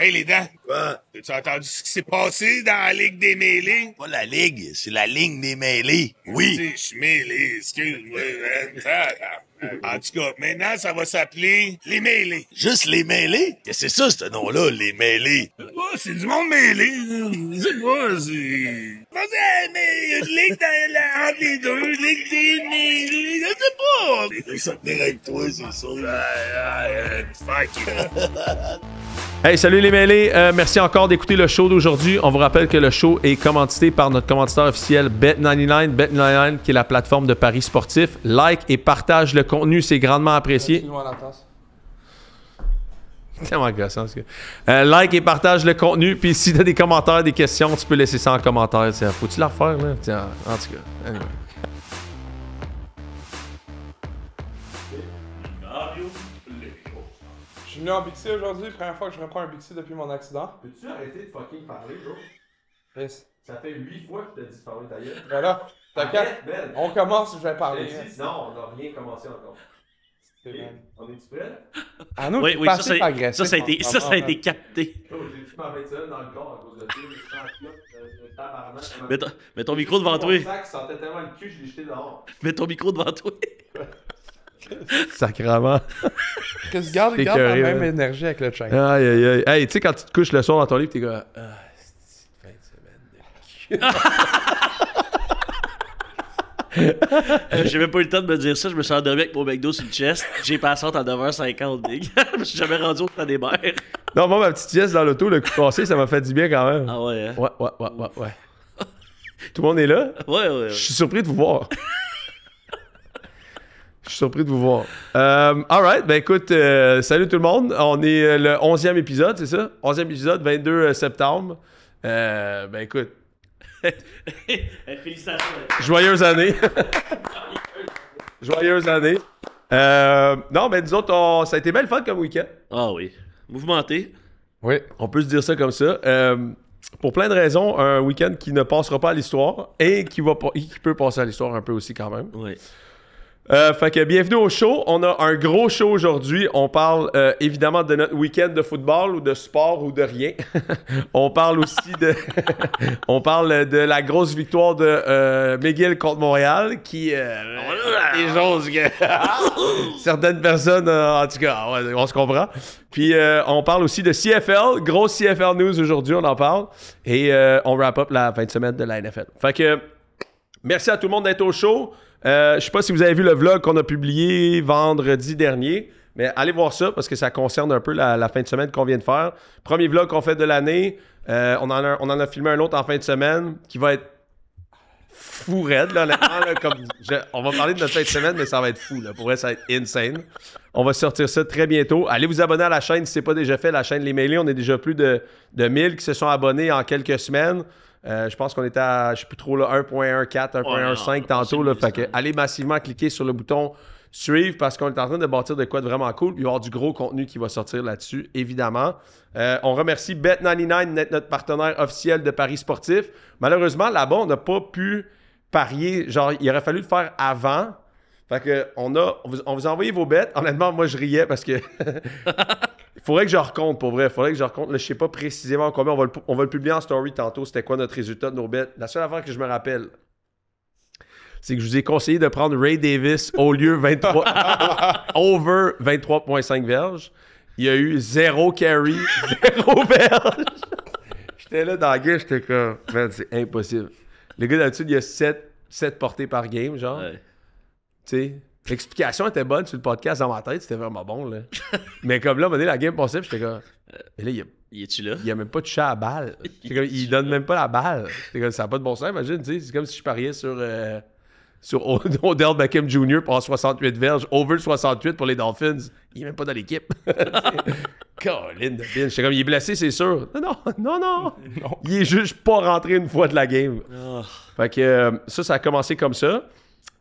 Hey, les dents! Quoi? As-tu entendu ce qui s'est passé dans la Ligue des mêlés? Pas la ligue, c'est la ligne des mêlés. Oui. Tu sais, je suis mêlé, excuse-moi. En tout cas, maintenant, ça va s'appeler les mêlés. Juste les mêlés? Qu'est-ce que c'est ça, ce nom-là, les mêlés? C'est du monde mêlé. C'est quoi, c'est... Mais il y a une ligue entre les deux, ligue des mêlés, je sais pas. C'est ça tenir avec toi, c'est ça. Fuck. Hey, salut les mêlés, merci encore d'écouter le show d'aujourd'hui. On vous rappelle que le show est commandité par notre commanditaire officiel Bet99, Bet99 qui est la plateforme de paris sportifs. Like et partage le contenu, c'est grandement apprécié. Excuse-moi la tasse. C'est tellement gossant, ce gars. Like et partage le contenu, puis si t'as des commentaires, des questions, tu peux laisser ça en commentaire. T'sais. Faut-tu la refaire, là? Tiens, en tout cas, anyway. Je suis venu en Bixi aujourd'hui, première fois que je reprends un Bixi depuis mon accident. Peux-tu arrêter de fucking parler, bro? Chris. Ça fait 8 fois que je t'ai dit de fermer ta gueule. Voilà, t'inquiète. Ben. On commence, je vais parler. Non, on n'a rien commencé encore. C'est bien. On est-tu prêt? Ah non, Oui, t'es oui, pas ça, assez agressif ça a été, en ce ça a moment, été capté. Oh, j'ai-tu ma 21 dans le corps à cause de ça? J'ai un clope, tabarnak. Mets ton micro devant toi. Mon sac sentait tellement le cul, je l'ai jeté dehors. Mets ton micro devant toi. Sacrement. Chris, garde la écœuré, même là. énergie avec le chain. Aïe, aïe, aïe. Hey, tu sais, quand tu te couches le soir dans ton lit, t'es comme... Ah, c'est fin de semaine de J'ai même pas eu le temps de me dire ça. Je me suis endormi avec mon McDo sur le chest. J'ai passé à 9h50, big. Je me suis jamais rendu au temps des mers. Non, moi, ma petite sieste dans l'auto, le coup passé, ça m'a fait du bien quand même. Ah ouais, hein? Ouais. Tout le monde est là? Ouais. Je suis surpris de vous voir. Je suis surpris de vous voir. Alright, ben écoute, salut tout le monde. On est le 11e épisode, c'est ça? 11e épisode, 22 septembre. Ben écoute, Félicitations. joyeuse année. Joyeuse année. Non, ben nous autres, ça a été belle fun comme week-end. Ah oui. Mouvementé. Oui. On peut se dire ça comme ça. Pour plein de raisons, un week-end qui ne passera pas à l'histoire et qui peut passer à l'histoire un peu aussi quand même. Oui. Fait que bienvenue au show. On a un gros show aujourd'hui. On parle évidemment de notre week-end de football ou de sport ou de rien. On parle aussi de... On parle de la grosse victoire de McGill contre Montréal qui... des choses que... certaines personnes, en tout cas, ouais, on se comprend. Puis on parle aussi de CFL. Grosse CFL news aujourd'hui, on en parle. Et on wrap up la fin de semaine de la NFL. Fait que merci à tout le monde d'être au show. Je sais pas si vous avez vu le vlog qu'on a publié vendredi dernier, mais allez voir ça parce que ça concerne un peu la fin de semaine qu'on vient de faire. Premier vlog qu'on fait de l'année. On en a filmé un autre en fin de semaine qui va être fou raide, là, honnêtement. Là, on va parler de notre fin de semaine, mais ça va être fou. Là. Pour vrai, ça va être insane. On va sortir ça très bientôt. Allez vous abonner à la chaîne si ce n'est pas déjà fait. La chaîne Les Mêlés, on est déjà plus de 1000 qui se sont abonnés en quelques semaines. Je pense qu'on était à, je sais plus trop, là, 1.14, 1.15 tantôt. Là, fait que allez massivement cliquer sur le bouton suivre parce qu'on est en train de bâtir de quoi de vraiment cool. Il va y avoir du gros contenu qui va sortir là-dessus, évidemment. On remercie Bet99, notre partenaire officiel de paris sportifs. Malheureusement, là-bas, on n'a pas pu parier. Genre, il aurait fallu le faire avant. Fait que on vous a envoyé vos bêtes. Honnêtement, moi, je riais parce que... Il faudrait que je recompte, pour vrai. Il faudrait que je recompte. Là, je sais pas précisément combien. On va le publier en story tantôt. C'était quoi notre résultat de nos bêtes. La seule affaire que je me rappelle, c'est que je vous ai conseillé de prendre Ray Davis au lieu 23... over 23.5 verges. Il y a eu 0 carry, 0 verge. J'étais là dans la gueule, j'étais comme... Man, c'est impossible. Le gars, d'habitude, il y a 7 portées par game, genre. Ouais. Tu sais... L'explication était bonne sur le podcast dans ma tête, c'était vraiment bon, là. Mais comme là, à un moment donné, la game passait, puis j'étais comme... Et là, Y es-tu là? il a même pas touché à la balle. Comme, il donne même pas la balle. Comme, ça n'a pas de bon sens, imagine, tu sais. C'est comme si je pariais sur Odell Beckham Jr. pour 68 verges, over 68 pour les Dolphins. Il est même pas dans l'équipe. Colin de Bill. J'étais comme, il est blessé, c'est sûr. Non. Il est juste pas rentré une fois de la game. Oh. Fait que ça a commencé comme ça.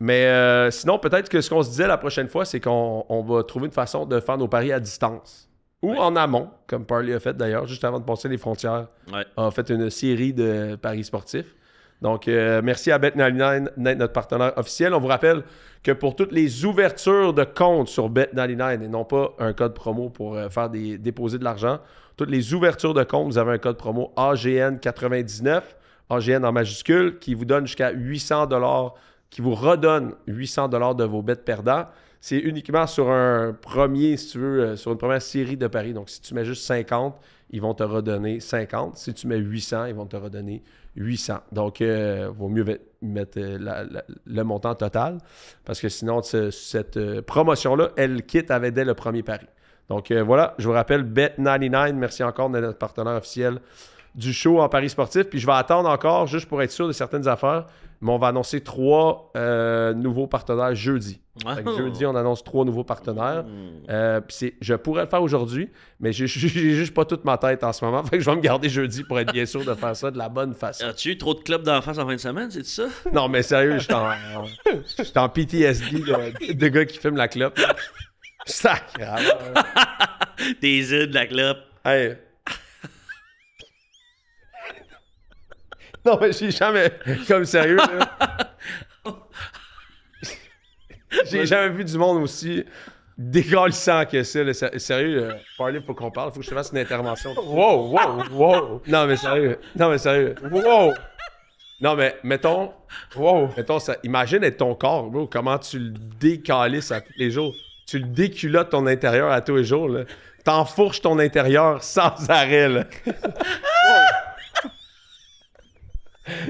Mais sinon, peut-être que ce qu'on se disait la prochaine fois, c'est qu'on va trouver une façon de faire nos paris à distance. Ou en amont, comme Parley a fait d'ailleurs, juste avant de passer les frontières. Ouais. A fait une série de paris sportifs. Donc, merci à Bet99, notre partenaire officiel. On vous rappelle que pour toutes les ouvertures de comptes sur Bet99 et non pas un code promo pour faire déposer de l'argent, toutes les ouvertures de compte, vous avez un code promo AGN99, AGN en majuscule, qui vous donne jusqu'à 800 $, qui vous redonne 800 $ de vos bêtes perdants. C'est uniquement sur un premier, si tu veux, sur une première série de paris. Donc, si tu mets juste 50, ils vont te redonner 50. Si tu mets 800, ils vont te redonner 800. Donc, vaut mieux mettre le montant total parce que sinon, cette promotion-là, elle quitte avec dès le premier pari. Donc, voilà, je vous rappelle, Bet99, merci encore de notre partenaire officiel du show en paris sportif. Puis, je vais attendre encore, juste pour être sûr de certaines affaires, mais on va annoncer 3 nouveaux partenaires jeudi. Fait que jeudi, on annonce 3 nouveaux partenaires. Puis je pourrais le faire aujourd'hui, mais j'ai juste pas toute ma tête en ce moment. Fait que je vais me garder jeudi pour être bien sûr de faire ça de la bonne façon. As-tu eu trop de clubs d'en face en fin de semaine, c'est ça? Non, mais sérieux, je suis en PTSD de gars qui fument la clope. Sacré. Des îles de la clope. Hey. Non, mais j'ai jamais... Comme sérieux, là. J'ai jamais vu du monde aussi dégalissant que ça. Là. Sérieux, parler, faut qu'on parle. Faut que je te fasse une intervention. Wow. Non, mais sérieux. Wow. Non, mais mettons... Wow. Mettons, imagine être ton corps, bro. Comment tu le décalisses à tous les jours. Tu le déculottes ton intérieur à tous les jours, là. T'enfourches ton intérieur sans arrêt, là.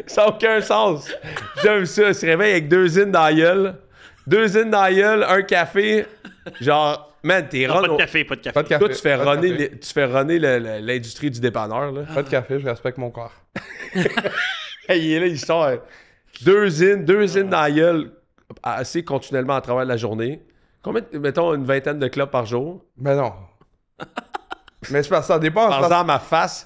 Ça n'a aucun sens. J'aime ça. Se réveille avec 2 zines dans la gueule. 2 zines dans la gueule, un café. Genre, man, t'es Non, run. pas de café, pas de café. Pas de café. Toi, tu fais Pas de runner, café. tu fais runner l'industrie du dépanneur, là. Pas de café, je respecte mon corps. Hey, il est là, il sort. 2 zines dans la gueule, assez continuellement à travers la journée. Combien, mettons, une vingtaine de clubs par jour? Mais non. Mais c'est parce que ça dépend. Par exemple, à ma face.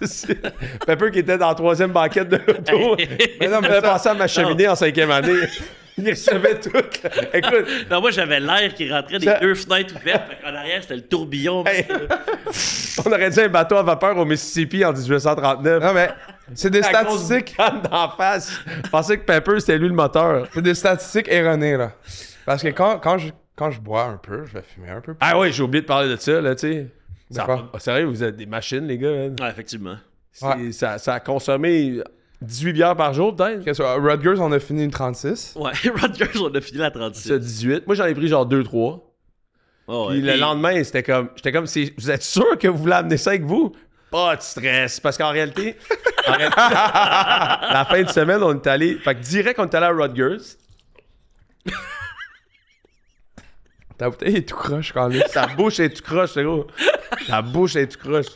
Pepper qui était dans la 3e banquette de l'auto. Mais non, mais Il ça- passé à ma cheminée en 5e année. Il recevait tout. Là. Écoute, Non, moi, j'avais l'air qui rentrait des Ça- 2 fenêtres ouvertes. En arrière, c'était le tourbillon. hey, on aurait dit un bateau à vapeur au Mississippi en 1839. Non, mais c'est des La grosse statistiques. canne d'en face. Je pensais que Pepper, c'était lui le moteur. C'est des statistiques erronées, là. Parce que quand je bois un peu, je vais fumer un peu. Ah ouais, j'ai oublié de parler de ça, là, tu sais. De Ça- quoi? Sérieux, vous êtes des machines, les gars. Man. Ouais, effectivement. Ouais. Ça a consommé 18 bières par jour, peut-être. Qu'est-ce que Rutgers, on a fini une 36. Ouais, Rutgers, on a fini la 36. Ça, 18. Moi, j'en ai pris genre 2-3. Oh, Puis le lendemain, j'étais comme, vous êtes sûr que vous voulez amener ça avec vous? Pas de stress. Parce qu'en réalité, la fin de semaine, on est allé. Fait que direct, on est allé à Rutgers. Ta bouteille est tout croche, quand même. Ta bouche est tout croche, c'est gros. Ta bouche est tout croche.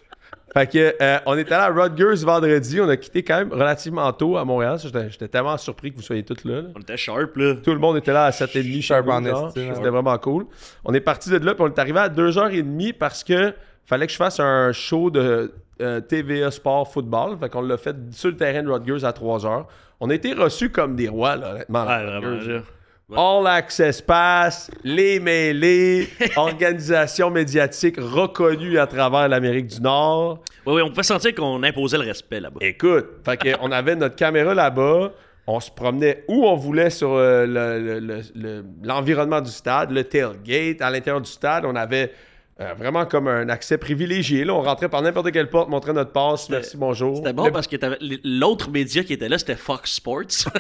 Fait que, on est allé à Rutgers vendredi. On a quitté quand même relativement tôt à Montréal. J'étais tellement surpris que vous soyez tous là. On était sharp, là. Tout le monde était là à 7h30. Sharp chez nous, en genre. esti, C'était ouais. vraiment cool. On est parti de là, puis on est arrivé à 2h30 parce que fallait que je fasse un show de TVA Sport Football. Fait qu'on l'a fait sur le terrain de Rutgers à 3h. On a été reçus comme des rois, là, honnêtement. Ouais, vraiment, là. All Access Pass, les mêlés, organisation médiatique reconnue à travers l'Amérique du Nord. Oui, on pouvait sentir qu'on imposait le respect là-bas. Écoute, fait que on avait notre caméra là-bas, on se promenait où on voulait sur l'environnement du stade, le tailgate, à l'intérieur du stade, on avait vraiment comme un accès privilégié. Là, on rentrait par n'importe quelle porte, montrait notre passe, merci, bonjour. C'était bon parce que l'autre média qui était là, c'était Fox Sports.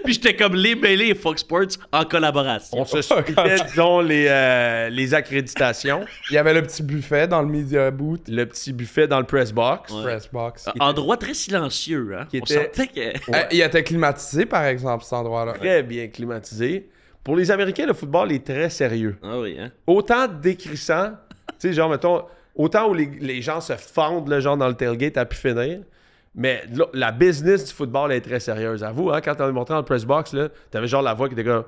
Puis j'étais comme les mêlés et Fox Sports en collaboration. On se splitait, disons, les accréditations, Il y avait le petit buffet dans le media booth. le petit buffet dans le press box. Ouais. Press box. Endroit très silencieux, hein. Qui On était- sentait que... Il était climatisé, par exemple, cet endroit-là. Très bien climatisé. Pour les Américains, le football est très sérieux. Ah oui, hein. Autant décrissant, tu sais, genre, mettons, autant où les gens se fendent, le genre, dans le tailgate à pu finir, mais là, la business du football est très sérieuse. À vous, hein, quand on est montré dans le press box, là, t'avais genre la voix qui était comme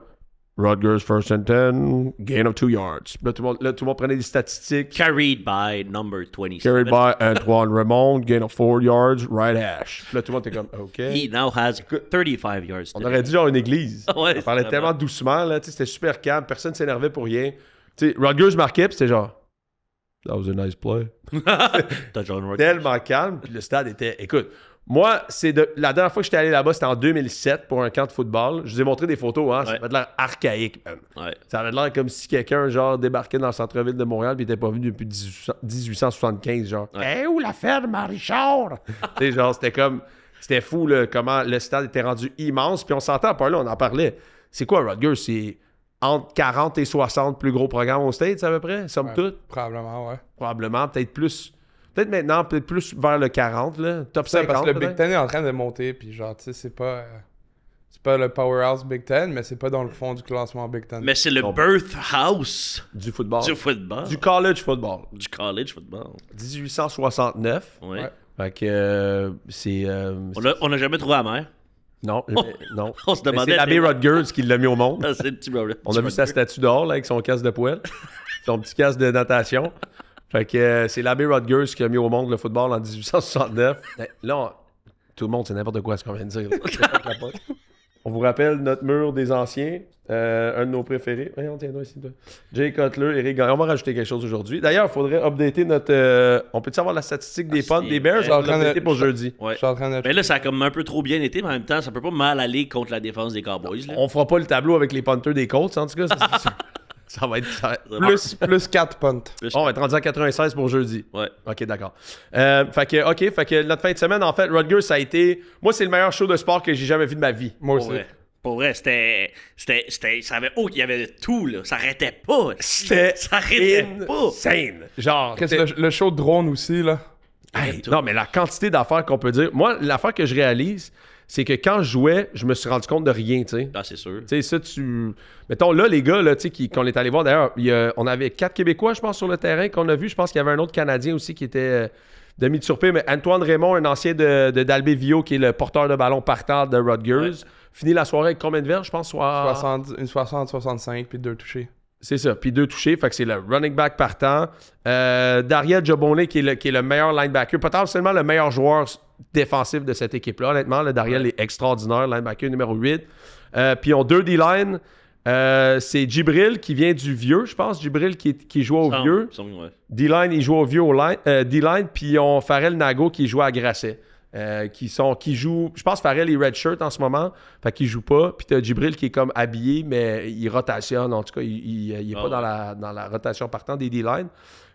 Rutgers first and 10, gain of 2 yards. Puis là, tout le monde prenait des statistiques. Carried by number 27. Carried by Antoine Raymond, gain of 4 yards, right hash. Puis là, tout le monde était comme, OK. He now has 35 yards. On aurait dit genre une église. Ouais, On parlait vraiment. tellement doucement, là, tu sais, c'était super calme, personne ne s'énervait pour rien. Tu sais, Rutgers marquait, puis c'était genre, that was a nice play. T'as John Rock. Tellement calme, puis le stade était, écoute, Moi, la dernière fois que j'étais allé là-bas, c'était en 2007 pour un camp de football. Je vous ai montré des photos, hein. Ça avait l'air archaïque, man. Ouais. Ça avait l'air comme si quelqu'un, genre, débarquait dans le centre-ville de Montréal puis il était pas venu depuis 1875, genre. Ouais. Où la ferme à Richard? Tu sais, genre, c'était fou, là, comment le stade était rendu immense. Puis on s'entend pas là, on en parlait. C'est quoi, Rutgers? C'est entre 40 et 60 plus gros programmes au States, à peu près, somme toute? Probablement, ouais. Probablement, peut-être plus. Peut-être maintenant, peut-être plus vers le 40, là. Top Ça, 50, parce que le peut-être. Big Ten est en train de monter, puis genre, tu sais, c'est pas le powerhouse Big Ten, mais c'est pas dans le fond du classement Big Ten. Mais c'est le birth house Du football. du football. Du college football. Du college football. 1869. Ouais. Ouais. Fait que c'est... On n'a jamais trouvé la mère. Non, non. On se Mais demandait... c'est l'abbé Rutgers qui l'a mis au monde. Ah, c'est le petit Robert. On a vu sa statue dehors, là, avec son casque de poêle. Son petit casque de natation. Fait que c'est l'abbé Rutgers qui a mis au monde le football en 1869. Là, tout le monde, c'est n'importe quoi ce qu'on vient de dire. On vous rappelle notre mur des anciens, un de nos préférés. Voyons, tiens-toi ici, toi. Jay Cutler, Eric Gagnon. On va rajouter quelque chose aujourd'hui. D'ailleurs, il faudrait updater notre... on peut-tu avoir la statistique des punts des Bears? Je On suis va en train de- l'updater pour jeudi. Ouais. Je suis en train de... Mais là, ça a comme un peu trop bien été, mais en même temps, ça peut pas mal aller contre la défense des Cowboys. Là. On fera pas le tableau avec les punters des Colts, en tout cas. Ça va être... Plus 4 punts. On va être rendu à 96 pour jeudi. Ouais. OK, d'accord. Fait que notre fin de semaine, en fait, Rutgers, ça a été... Moi, c'est le meilleur show de sport que j'ai jamais vu de ma vie. Moi Pour aussi. vrai. Pour vrai, c'était, ça avait, il y avait tout, là. Ça arrêtait pas. C'était Ça arrêtait pas. insane. Genre... Qu'est-ce que le show de drone aussi, là? Hey, non, mais la quantité d'affaires qu'on peut dire... Moi, l'affaire que je réalise, c'est que quand je jouais, je me suis rendu compte de rien, tu sais. Ah, c'est sûr. Tu sais, ça, mettons, là, les gars, là, tu sais, qu'on est allé voir, d'ailleurs, on avait 4 Québécois, je pense, sur le terrain qu'on a vu. Je pense qu'il y avait un autre Canadien aussi qui était demi de surpris, mais Antoine Raymond, un ancien de d'Albevio, qui est le porteur de ballon partant de Rutgers. Ouais. Finit la soirée avec combien de verges, je pense? 60-65, puis 2 touchés. C'est ça, puis 2 touchés, fait que c'est le running back partant. Dariel Jobonlé, qui est le meilleur linebacker, potentiellement le meilleur joueur défensif de cette équipe-là. Honnêtement, le Dariel est extraordinaire, linebacker numéro 8. Puis ils ont 2 D-line. C'est Djibril qui vient du vieux, je pense. Djibril qui joue au vieux. Ouais. D-line, il joue au vieux D-line. Puis ils ont Farrell Nago qui joue à Grasset. Qui joue, je pense que Farrell est redshirt en ce moment, fait qu'il joue pas. Puis t'as Djibril qui est comme habillé, mais il rotationne. En tout cas, il est pas dans la rotation partant des D-line.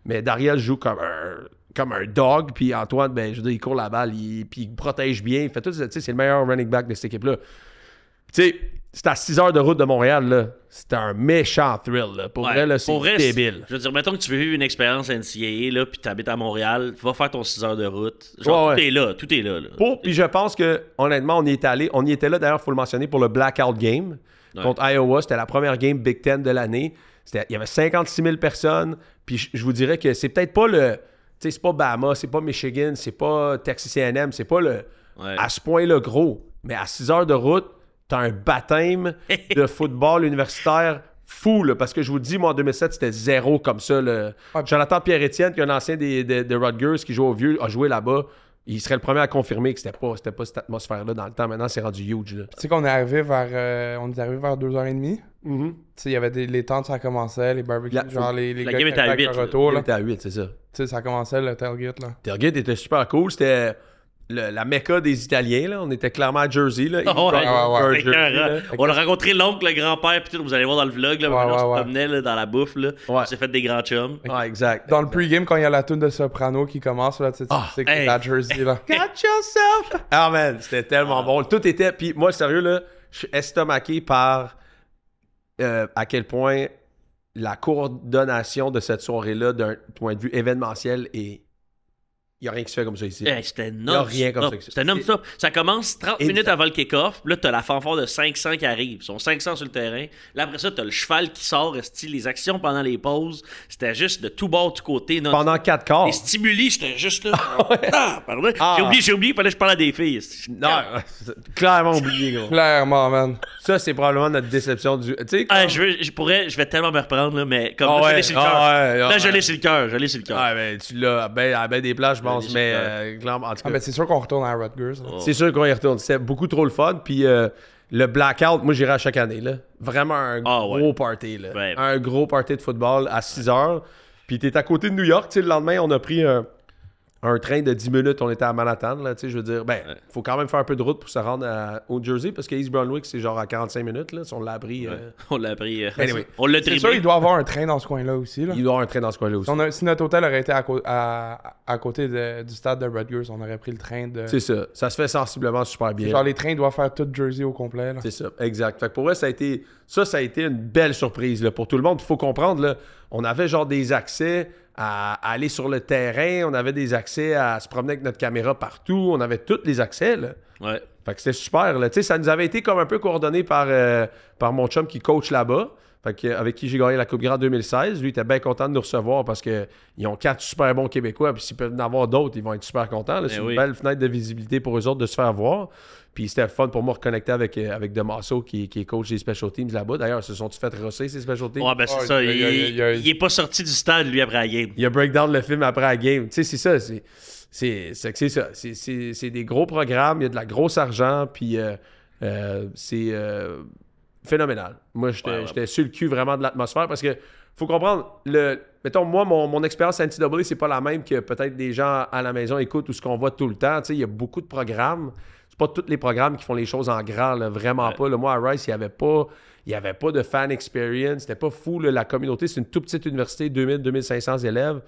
Mais Dariel joue comme un dog. Puis Antoine, ben, je veux dire, il court la balle, puis il protège bien. Il fait tout, tu sais, c'est le meilleur running back de cette équipe-là. Tu sais, c'est à 6 heures de route de Montréal, là. C'était un méchant thrill, là. Pour vrai, là, c'est débile. Je veux dire, mettons que tu veux vivre une expérience NCAA, là, puis tu habites à Montréal, va faire ton 6 heures de route. Genre, tout est là. Puis je pense que, honnêtement, on y était là, d'ailleurs, il faut le mentionner, pour le Blackout Game contre Iowa. C'était la première game Big Ten de l'année. Il y avait 56 000 personnes. Puis je vous dirais que c'est peut-être pas le... Tu sais, c'est pas Bama, c'est pas Michigan, c'est pas Texas A&M, c'est pas le... à ce point-là gros. Mais à 6 heures de route, t'as un baptême de football universitaire fou, là, parce que je vous le dis, moi, en 2007, c'était zéro comme ça. Jonathan Pierre-Étienne, qui est un ancien de Rutgers, qui joue au vieux, a joué là-bas. Il serait le premier à confirmer que c'était pas cette atmosphère-là dans le temps. Maintenant, c'est rendu huge. Tu sais qu'on est arrivé vers 2h30. Mm-hmm. Tu sais, il y avait les tentes, ça commençait, les barbecues, genre les la gars game était à 8. Retour, là. Était à 8, c'est ça. Tu sais, ça commençait le tailgate, là. Tailgate était super cool. C'était la Mecca des Italiens, là. On était clairement à Jersey, là. On a rencontré l'oncle, le grand-père, puis tout, vous allez voir dans le vlog, là, on se promenait là, dans la bouffe, là. On s'est fait des grands chums. Ouais, exact. Dans le pre-game, quand il y a la tune de Soprano qui commence, là, tu sais que c'est à Jersey, là. Got yourself! Ah, man, c'était tellement bon. Tout était... Puis moi, sérieux, là, je suis estomaqué par à quel point la coordination de cette soirée-là, d'un point de vue événementiel, est... Il n'y a rien qui se fait comme ça ici. C'était non-stop. Il n'y a rien comme ça. C'était non-stop. Ça commence 30 minutes avant le kick-off. Là, t'as la fanfare de 500 qui arrive. Ils sont 500 sur le terrain. Là, après ça, t'as le cheval qui sort. Les actions pendant les pauses. C'était juste de tout bord, tout côté. Pendant 4 quarts. Les stimuli, j'étais juste là. Pardon. J'ai oublié, il fallait que je parle à des filles. Non, clairement oublié, gros. Clairement, man. Ça, c'est probablement notre déception du... Tu sais, je vais tellement me reprendre, là, mais comme là, je l'ai sur le cœur. Là, je l'ai sur le cœur. Ah, ben, tu l'as à ben des places, je pense, mais clairement, en tout cas... ben, c'est sûr qu'on retourne à Rutgers. C'est sûr qu'on y retourne. C'était beaucoup trop le fun, puis le blackout, moi, j'irai à chaque année, là. Vraiment un gros party, là. Ouais. Un gros party de football à 6 heures. Puis t'es à côté de New York, tu sais, le lendemain, on a pris un train de 10 minutes, on était à Manhattan, là, tu sais, je veux dire, faut quand même faire un peu de route pour se rendre au Jersey, parce que East Brunswick, c'est genre à 45 minutes, là, si on l'a appris. On l'a appris. Anyway. On l'a C'est tribé. sûr, il doit y avoir un train dans ce coin-là aussi. Là. Il doit y avoir un train dans ce coin-là aussi. Si notre hôtel aurait été à côté du stade de Rutgers, on aurait pris le train de... C'est ça. Ça se fait sensiblement super bien. Genre, les trains doivent faire tout Jersey au complet. Là. C'est ça, exact. Fait que pour vrai, ça a été une belle surprise là, pour tout le monde. Il faut comprendre, là, on avait genre des accès à aller sur le terrain, on avait des accès à se promener avec notre caméra partout, on avait tous les accès. Là. Ouais. Fait que c'était super. Là. Ça nous avait été comme un peu coordonné par mon chum qui coach là-bas. Fait que, avec qui j'ai gagné la Coupe Grande 2016. Lui, il était bien content de nous recevoir parce qu'ils ont 4 super bons Québécois. Puis s'ils peuvent en avoir d'autres, ils vont être super contents. Là. C'est une belle fenêtre de visibilité pour eux autres de se faire voir. Puis c'était fun pour moi de reconnecter avec Demasso qui est coach des Special Teams là-bas. D'ailleurs, se sont-ils fait rosser ces Special Teams? Ouais, ben c'est ça. Il est pas sorti du stade, lui, après la game. Il a breakdown le film après la game. Tu sais, c'est ça. C'est ça. C'est des gros programmes. Il y a de la grosse argent. Puis c'est phénoménal. Moi, j'étais sur le cul vraiment de l'atmosphère parce que faut comprendre, mettons, moi, mon expérience à NCAA, c'est pas la même que peut-être des gens à la maison écoutent ou ce qu'on voit tout le temps. Tu sais, il y a beaucoup de programmes. C'est pas tous les programmes qui font les choses en grand, là, vraiment pas. Là, moi, à Rice, il y avait pas de fan experience. C'était pas fou, là, la communauté. C'est une toute petite université, 2000-2500 élèves.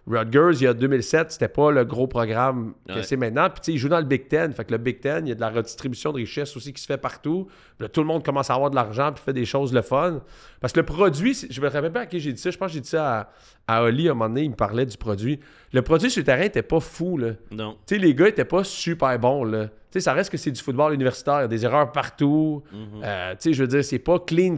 Rutgers, il y a 2007, c'était pas le gros programme que c'est maintenant. Puis, tu sais, ils jouent dans le Big Ten. Fait que le Big Ten, il y a de la redistribution de richesse aussi qui se fait partout. Puis là, tout le monde commence à avoir de l'argent puis fait des choses le fun. Parce que le produit, je me rappelle pas à qui j'ai dit ça. Je pense que j'ai dit ça à Oli à un moment donné. Il me parlait du produit. Le produit sur le terrain était pas fou, là. Non. Tu sais, les gars étaient pas super bons, là. Tu sais, ça reste que c'est du football universitaire. Il y a des erreurs partout. Tu sais, je veux dire, c'est pas clean.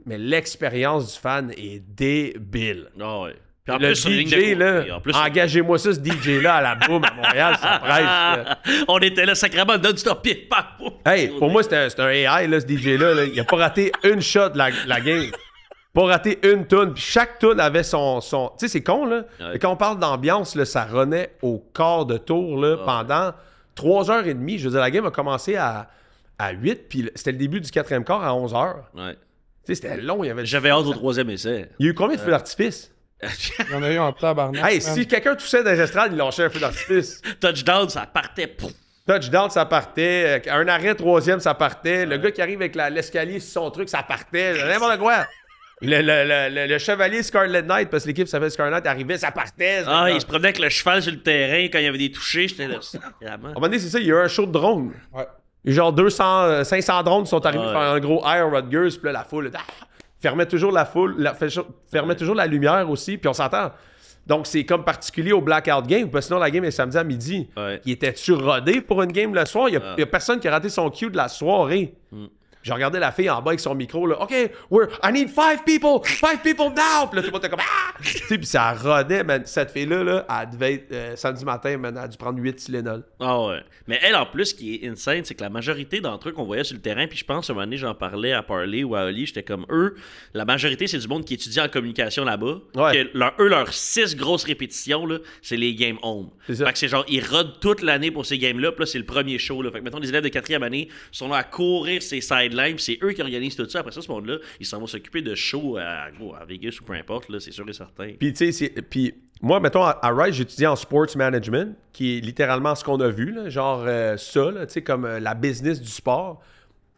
Mais l'expérience du fan est débile. Ah ouais. Puis en Le plus, sur une ligne DJ, de là, en plus, engagez-moi ça, ce DJ-là, à la boum, à Montréal, ça presse. Là. On était là, sacrément, non-stop, pif, paf, pouf. Hey, pour moi, c'est un AI, là, ce DJ-là. Là. Il a pas raté une shot de la game. Pas raté une toune. Puis chaque toune avait son... Tu sais, c'est con, là. Ouais. Mais quand on parle d'ambiance, là, ça renaît au quart de tour là, pendant 3h30. Je veux dire, la game a commencé à 8, puis c'était le début du 4e quart à 11h. Ouais. Tu sais, c'était long. Il y avait... J'avais hâte au 3e essai. Il y a eu combien de feux d'artifice? Il y en a eu en tabarnak. Hey, man. si quelqu'un toussait dans les estrades, il lâchait un feu d'artifice. Touchdown, ça partait. Pouf. Touchdown, ça partait. Un arrêt 3e, ça partait. Le gars qui arrive avec l'escalier sur son truc, ça partait. N'importe quoi. Le chevalier Scarlet Knight, parce que l'équipe s'appelle Scarlet Knight, arrivait, ça partait. Ah, il se promenait avec le cheval sur le terrain quand il y avait des touchés. J'étais là, sacrément. À un moment donné, c'est ça, il y a eu un show de drones. Ouais. Genre 500 drones sont arrivés faire un gros air Rutgers, puis là, la foule, fermait toujours la foule, fermait toujours la lumière aussi, puis on s'entend. Donc, c'est comme particulier au blackout game, parce que sinon, la game est samedi à midi. Ouais. Il était-tu rodé pour une game le soir? Il y a personne qui a raté son cue de la soirée. J'ai regardé la fille en bas avec son micro, là. OK, I need 5 people now! Puis là, tout le monde était comme, ah! Tu sais, puis ça rodait, man. Cette fille-là, là, elle devait être, samedi matin, man, elle a dû prendre 8 Tylenol. Ah ouais. Mais elle, en plus, ce qui est insane, c'est que la majorité d'entre eux qu'on voyait sur le terrain, puis je pense, à un moment donné, j'en parlais à Parley ou à Oli, j'étais comme eux, la majorité, c'est du monde qui étudie en communication là-bas. Ouais. Que leurs 6 grosses répétitions, là, c'est les game home. C'est ça. Fait que c'est genre, ils rodent toute l'année pour ces games-là, puis là, c'est le premier show, là. Fait que, mettons, les élèves de 4e année sont là à courir ces sidelines, puis c'est eux qui organisent tout ça. Après ça, ce monde-là, ils s'en vont s'occuper de shows à Vegas ou peu importe, là, c'est sûr et certain. Puis, tu sais, moi, mettons, à Rice, j'étudie en sports management, qui est littéralement ce qu'on a vu, là, genre ça, là, tu sais, comme la business du sport.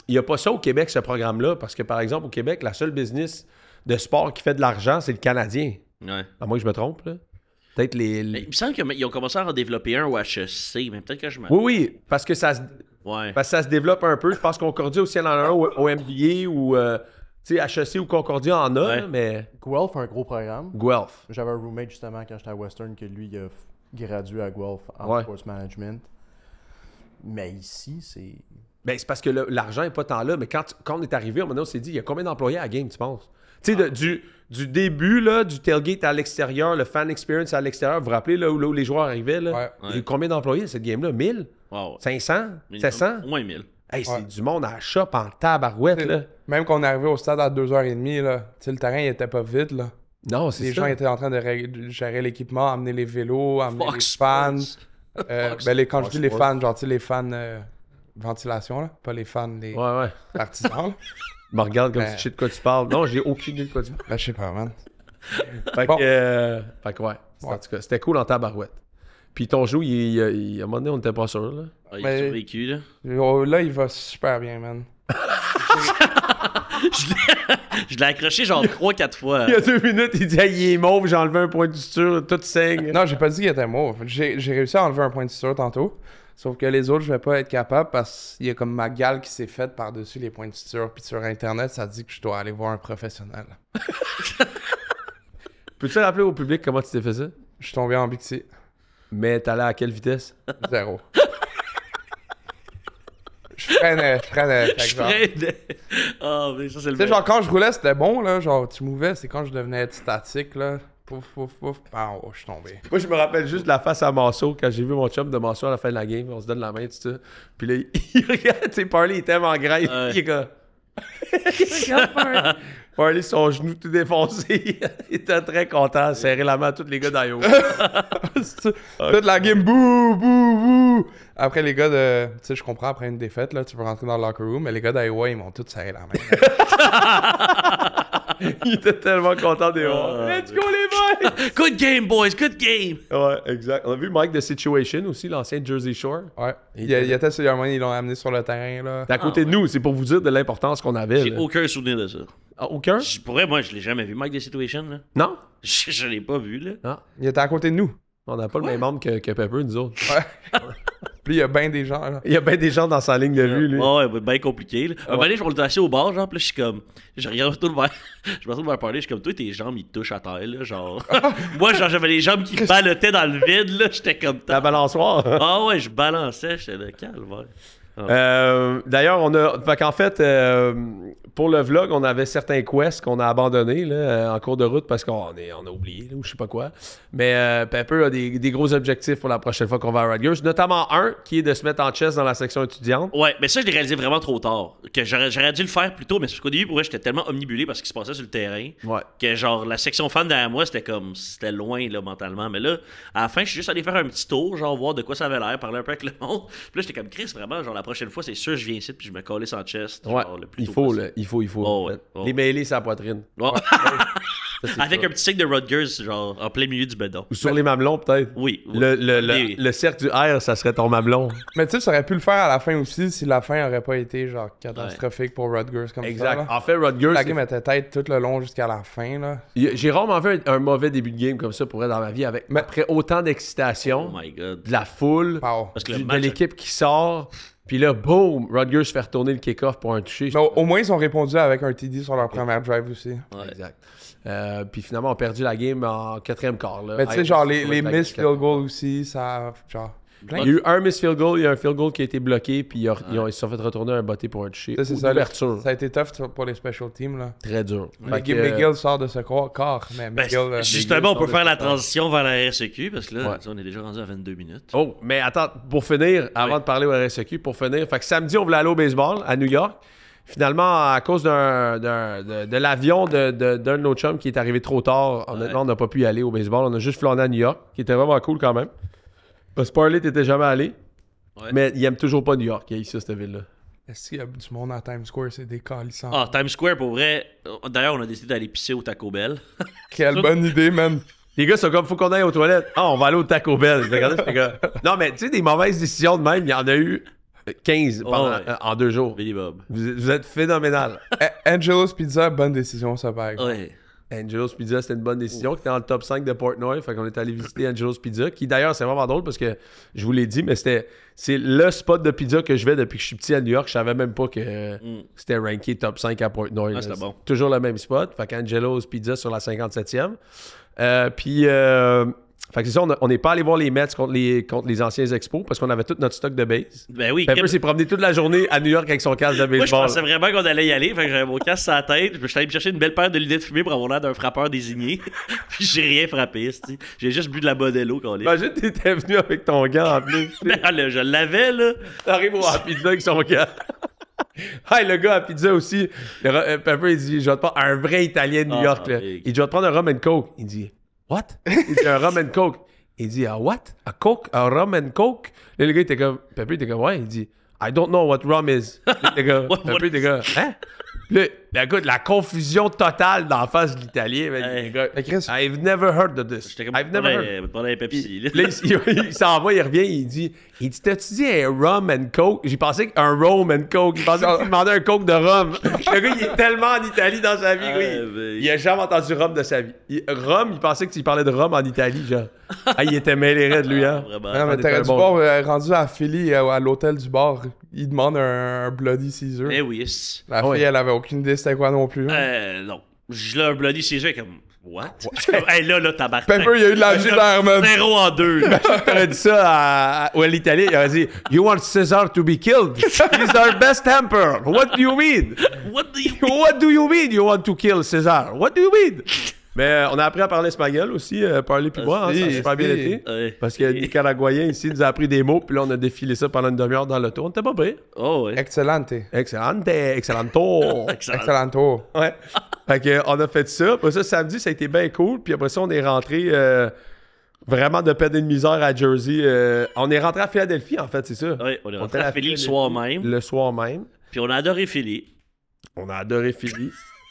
Il n'y a pas ça au Québec, ce programme-là, parce que, par exemple, au Québec, la seule business de sport qui fait de l'argent, c'est le Canadien. Ouais. À moins que je me trompe, là. Peut-être Mais il me semble qu'ils ont commencé à en développer un au HEC, mais peut-être que je me... Oui, parce que ça se... Ouais. Parce que ça se développe un peu. Je pense qu'on Concordia aussi en a un au MBA ou tu sais, HEC ou Concordia en a, Ouais. là, mais Guelph a un gros programme. Guelph. J'avais un roommate justement quand j'étais à Western que lui il a gradué à Guelph en Ouais. sports management. Mais ici, c'est. Ben, c'est parce que l'argent n'est pas tant là, mais quand on est arrivé, à un moment donné, on s'est dit, il y a combien d'employés à la game, tu penses? Tu sais, du début, là, du tailgate à l'extérieur, le fan experience à l'extérieur, vous vous rappelez, là où les joueurs arrivaient, là? Ouais. Il y a combien d'employés à cette game-là? 1000? Wow. 500? 700? Au moins 1000. Hey, c'est Ouais. du monde à la shop en tabarouette, là. Même qu'on est arrivé au stade à 2h30, là, tu sais, le terrain, il était pas vide, là. Non, c'est Les ça. gens étaient en train de gérer l'équipement, amener les vélos, amener Fox les fans. Sports. Quand je dis les Sports. fans, genre, tu sais, les fans ventilation, là. Pas les fans, les Ouais. partisans, là. Je me regarde comme Ben- si je sais de quoi tu parles. Non, j'ai aucune idée de quoi tu parles. Je sais pas, man. Fait Bon. que, ouais. En Ouais. tout cas, c'était cool en tabarouette. Puis ton genou, à un moment donné, on n'était pas sûr, là. Ah, il a Mais- survécu, là. Oh, là, il va super bien, man. Je l'ai accroché genre 3-4 fois. Il y a 2 minutes, il dit, il est mauve, j'ai enlevé un point de suture, tout saigne. Non, j'ai pas dit qu'il était mauve. J'ai réussi à enlever un point de suture tantôt. Sauf que les autres, je vais pas être capable parce qu'il y a comme ma gale qui s'est faite par-dessus les points de suture. Puis sur Internet, ça dit que je dois aller voir un professionnel. Peux-tu rappeler au public comment tu t'es fait ça? Je suis tombé en Bixi. Mais t'allais à quelle vitesse? 0. Je freinais. Je genre. freine. Ah, mais ça, c'est le Tu sais, genre, quand je roulais, c'était bon, là. Genre, tu mouvais, c'est quand je devenais statique, là. Pouf, pouf, pouf. Ah, oh, je suis tombé. Moi, je me rappelle juste de la face à Marceau quand j'ai vu mon chum de Marceau à la fin de la game. On se donne la main, tout ça. Puis là, il regarde, tu sais, Parley, il t'aime en grain. Ouais. Il est comme. Il regarde Parley. Parley, son genou tout défoncé. Il était très content, serrer la main à tous les gars d'Iowa. Toute la game, bouh, bouh, bouh. Après, les gars de. Tu sais, je comprends, après une défaite, là, tu peux rentrer dans le locker room, mais les gars d'Iowa, ils m'ont tous serré la main. Il était tellement content de les voir. Ah, Let's go, les boys! Good game, boys, good game! Ouais, exact. On a vu Mike de Situation aussi, l'ancien Jersey Shore. Ouais. Il était sur un moment, ils l'ont amené sur le terrain, là. T'es à côté de nous, c'est pour vous dire de l'importance qu'on avait. J'ai là. aucun souvenir de ça. Ah, aucun? Pour vrai, moi, je l'ai jamais vu, Mike The Situation, là. Non? Je l'ai pas vu, là. Non. Il était à côté de nous. On n'a pas le même membre que Pepper, nous autres. Ouais. Puis il y a bien des gens, là. Il y a bien des gens dans sa ligne de vue, lui. Ouais, bien compliqué, là. Un moment donné, je me suis assis au bar, genre, puis là, je suis comme. Je regarde retourne vers. Je me retourne vers parler, je suis comme, toi, tes jambes, ils te touchent à terre, là. Genre. Moi, genre, j'avais les jambes qui ballottaient dans le vide, là. J'étais comme. La balançoire. Ah ouais, je balançais, j'étais le calvaire. D'ailleurs, fait qu'en fait, pour le vlog, on avait certains quests qu'on a abandonnés là, en cours de route parce qu'on a oublié là, ou je sais pas quoi. Mais Pepper a des gros objectifs pour la prochaine fois qu'on va à Rutgers, notamment un qui est de se mettre en chess dans la section étudiante. Ouais, mais ça, je l'ai réalisé vraiment trop tard. Que j'aurais dû le faire plus tôt, mais c'est qu'au début, pour vrai, j'étais tellement omnibulé par ce qui se passait sur le terrain Ouais. que, genre, la section fan derrière moi, c'était loin, là, mentalement. Mais là, à la fin, je suis juste allé faire un petit tour, genre, voir de quoi ça avait l'air, parler un peu avec le monde. Puis là, j'étais comme Chris, vraiment, genre, la prochaine fois, c'est sûr, je viens ici, puis je me collais sans chest. Ouais, Genre, le plus il tôt faut, possible. là, il faut. Oh, en fait. ouais, oh. Les mêlés, c'est la poitrine. Ouais. Ça, c'est Avec ça. un petit signe de Rutgers, genre, en plein milieu du bedon. Ou sur les mamelons, peut-être. Oui. oui. Le cercle du R, ça serait ton mamelon. Mais tu sais, ça aurait pu le faire à la fin aussi si la fin aurait pas été, genre, catastrophique pour Rutgers comme ça. Exact. là. En fait, Rutgers, La game était tête tout le long jusqu'à la fin, là. j'ai rarement vu un mauvais début de game comme ça pour être dans ma vie, avec Mais- après autant Oh d'excitation, my god. de la foule, Wow. Parce que le de match. l'équipe qui sort, puis là, boom, Rutgers fait retourner le kick-off pour un toucher. Mais au moins, ils ont répondu avec un TD sur leur première drive aussi. Ouais. Exact. Puis finalement, on a perdu la game en quatrième quart. Là. Mais tu sais, genre, les miss field goals aussi, ça. Genre. Il y a eu un miss field goal, il y a un field goal qui a été bloqué, puis ils se sont fait retourner un botté pour un toucher. Ça, c'est Ou ça. l'ouverture. Ça a été tough pour les special teams, là. Très dur. Fait que, McGill sort de ce corps, mais Ben, McGill. justement, on peut sort de faire la ce transition vers la RSEQ parce que là, Ouais. tu sais, on est déjà rendu à 22 minutes. Oh, mais attends, pour finir, avant Oui. de parler au RSEQ, pour finir, fait que samedi, on voulait aller au baseball à New York. Finalement, à cause de l'avion d'un de nos chums qui est arrivé trop tard, honnêtement, on n'a pas pu y aller au baseball. On a juste flâné à New York, qui était vraiment cool quand même. Parce que Parley, t'étais jamais allé. Ouais. Mais il aime toujours pas New York, il y a ici, cette ville-là. Est-ce qu'il y a du monde à Times Square? C'est des calissants. Ah, Times Square, pour vrai. D'ailleurs, on a décidé d'aller pisser au Taco Bell. Quelle bonne idée, man. Les gars sont comme, faut qu'on aille aux toilettes. Ah, on va aller au Taco Bell. Regardez, les gars. Non, mais tu sais, des mauvaises décisions de même, il y en a eu 15 pendant- ouais. en 2 jours. Billy Bob. Vous êtes phénoménal. Angelo's Pizza, bonne décision, ça, par exemple. Ouais. Angelo's Pizza, c'était une bonne décision, qui était dans le top 5 de Portnoy. Fait qu'on est allé visiter Angelo's Pizza, qui d'ailleurs, c'est vraiment drôle parce que je vous l'ai dit, mais c'est le spot de pizza que je vais depuis que je suis petit à New York. Je savais même pas que c'était ranké top 5 à Portnoy. là. c'était bon. C'est toujours le même spot. Fait qu'Angelo's Pizza sur la 57e. Fait que c'est ça, on n'est pas allé voir les Mets contre les anciens expos parce qu'on avait tout notre stock de base. Ben oui, Pepper s'est promené toute la journée à New York avec son casque de moi, je baseball. pensais vraiment qu'on allait y aller. Fait que j'avais mon casque sur la tête. Je suis allé me chercher une belle paire de lunettes fumées pour avoir l'air d'un frappeur désigné. Puis j'ai rien frappé, c'ti. J'ai juste bu de la Modelo, qu'on Imagine, t'étais venu avec ton gant en plus. Ben, là, je l'avais, là. T'arrives au Pizza avec son gars. Hey, le gars à pizza aussi, Pepper, il dit, je vais te prendre un vrai Italien de New Ah, York. Là. big. Il dit, je vais te prendre un rum and coke. Il dit, what? Il dit, un rum and coke. Il dit, what? A coke? Un rum and coke? Là, le gars était comme, Pepper était comme, ouais. Il dit, I don't know what rum is. Le gars, What Pepper était is- comme, hein? Là, écoute, la confusion totale d'en face de l'Italien. Hey. Mais Chris, I've never heard of this. J'étais comme I've never heard. pas dans les Pepsi. Là. Puis là, il s'en va, il revient, il dit t'as-tu dit un rum and coke? J'ai pensé qu'un rum and coke. Il pensait qu'il demandait un coke de rhum. Le gars, il est tellement en Italie dans sa vie, il a jamais entendu rhum de sa vie. Rhum, il pensait qu'il parlait de rhum en Italie, genre. Il était mêlé raide, lui, hein. Vraiment. non, mais t'aurais dû voir, rendu à Philly, à l'hôtel du bar, il demande un Bloody Caesar. Eh oui. La fille, elle avait aucune idée c'était quoi non plus. Non. Je l'ai un Bloody Caesar comme. What? Hey, là, tabarnak. Pepper, il y a eu de la misère, man. 0 en 2. J'aurais dit ça à l'Italien, il aurait dit You want César to be killed? He's our best emperor. What do you mean? What do you What do you mean you want to kill César? What do you mean? Mais on a appris à parler espagnol aussi, parler puis boire, ça a super bien été. Ouais. Parce que le Nicaraguayen ici nous a appris des mots, puis là on a défilé ça pendant une demi-heure dans l'auto. On était pas prêts. Oh, ouais. Excellente. Excellente, excellento. Excellento. Ouais. Fait que, on a fait ça. Après ça, samedi, ça a été bien cool. Puis après ça, on est rentré vraiment de peine et de misère à Jersey. On est rentré à Philadelphie, en fait, c'est ça. Ouais, on est rentré était à Philly le soir même. Le soir même. Puis on a adoré Philly. On a adoré Philly.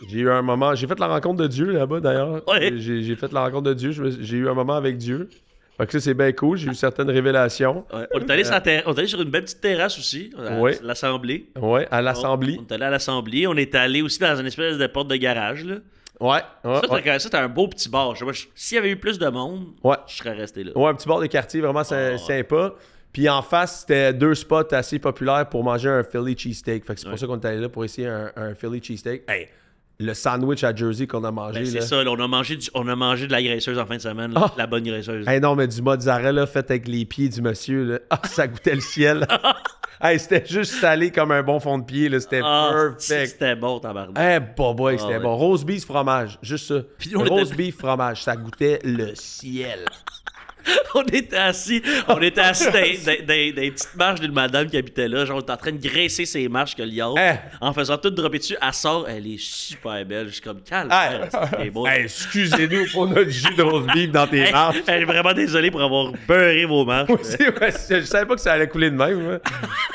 J'ai eu un moment... J'ai fait la rencontre de Dieu là-bas, d'ailleurs. Ouais. J'ai fait la rencontre de Dieu. J'ai eu un moment avec Dieu. Fait que ça, c'est bien cool. J'ai eu certaines révélations. Ouais. On est allé sur une belle petite terrasse aussi. Ouais. L'Assemblée. Ouais, à l'Assemblée. On est allé à l'Assemblée. On est allé aussi dans une espèce de porte de garage, là. Ouais. Ça, c'était un beau petit bar. S'il y avait eu plus de monde, je serais resté là. Ouais, un petit bar de quartier vraiment sympa. Puis en face, c'était 2 spots assez populaires pour manger un Philly cheesesteak. Fait que c'est pour ça qu'on est allé là pour essayer un Philly cheesesteak. Hey, le sandwich à Jersey qu'on a mangé. C'est là. ça, là, on a mangé de la graisseuse en fin de semaine, la bonne graisseuse. Hey, non, mais du mozzarella fait avec les pieds du monsieur. Là. Ça goûtait le ciel. Hey, c'était juste salé comme un bon fond de pied. Là. C'était perfect. C'était bon, tabarnak. Hey, boy, c'était bon. Rose beef fromage, juste ça. Puis Rose beef fromage, ça goûtait le ciel. On était assis dans des petites marches d'une madame qui habitait là. Genre, on était en train de graisser ses marches que l'autre. En faisant tout dropper dessus. Elle sort, elle est super belle. Je suis comme, calme. Excusez-nous pour notre jus de rose beef dans tes marches. Je suis vraiment désolé pour avoir beurré vos marches. Je savais pas que ça allait couler de même.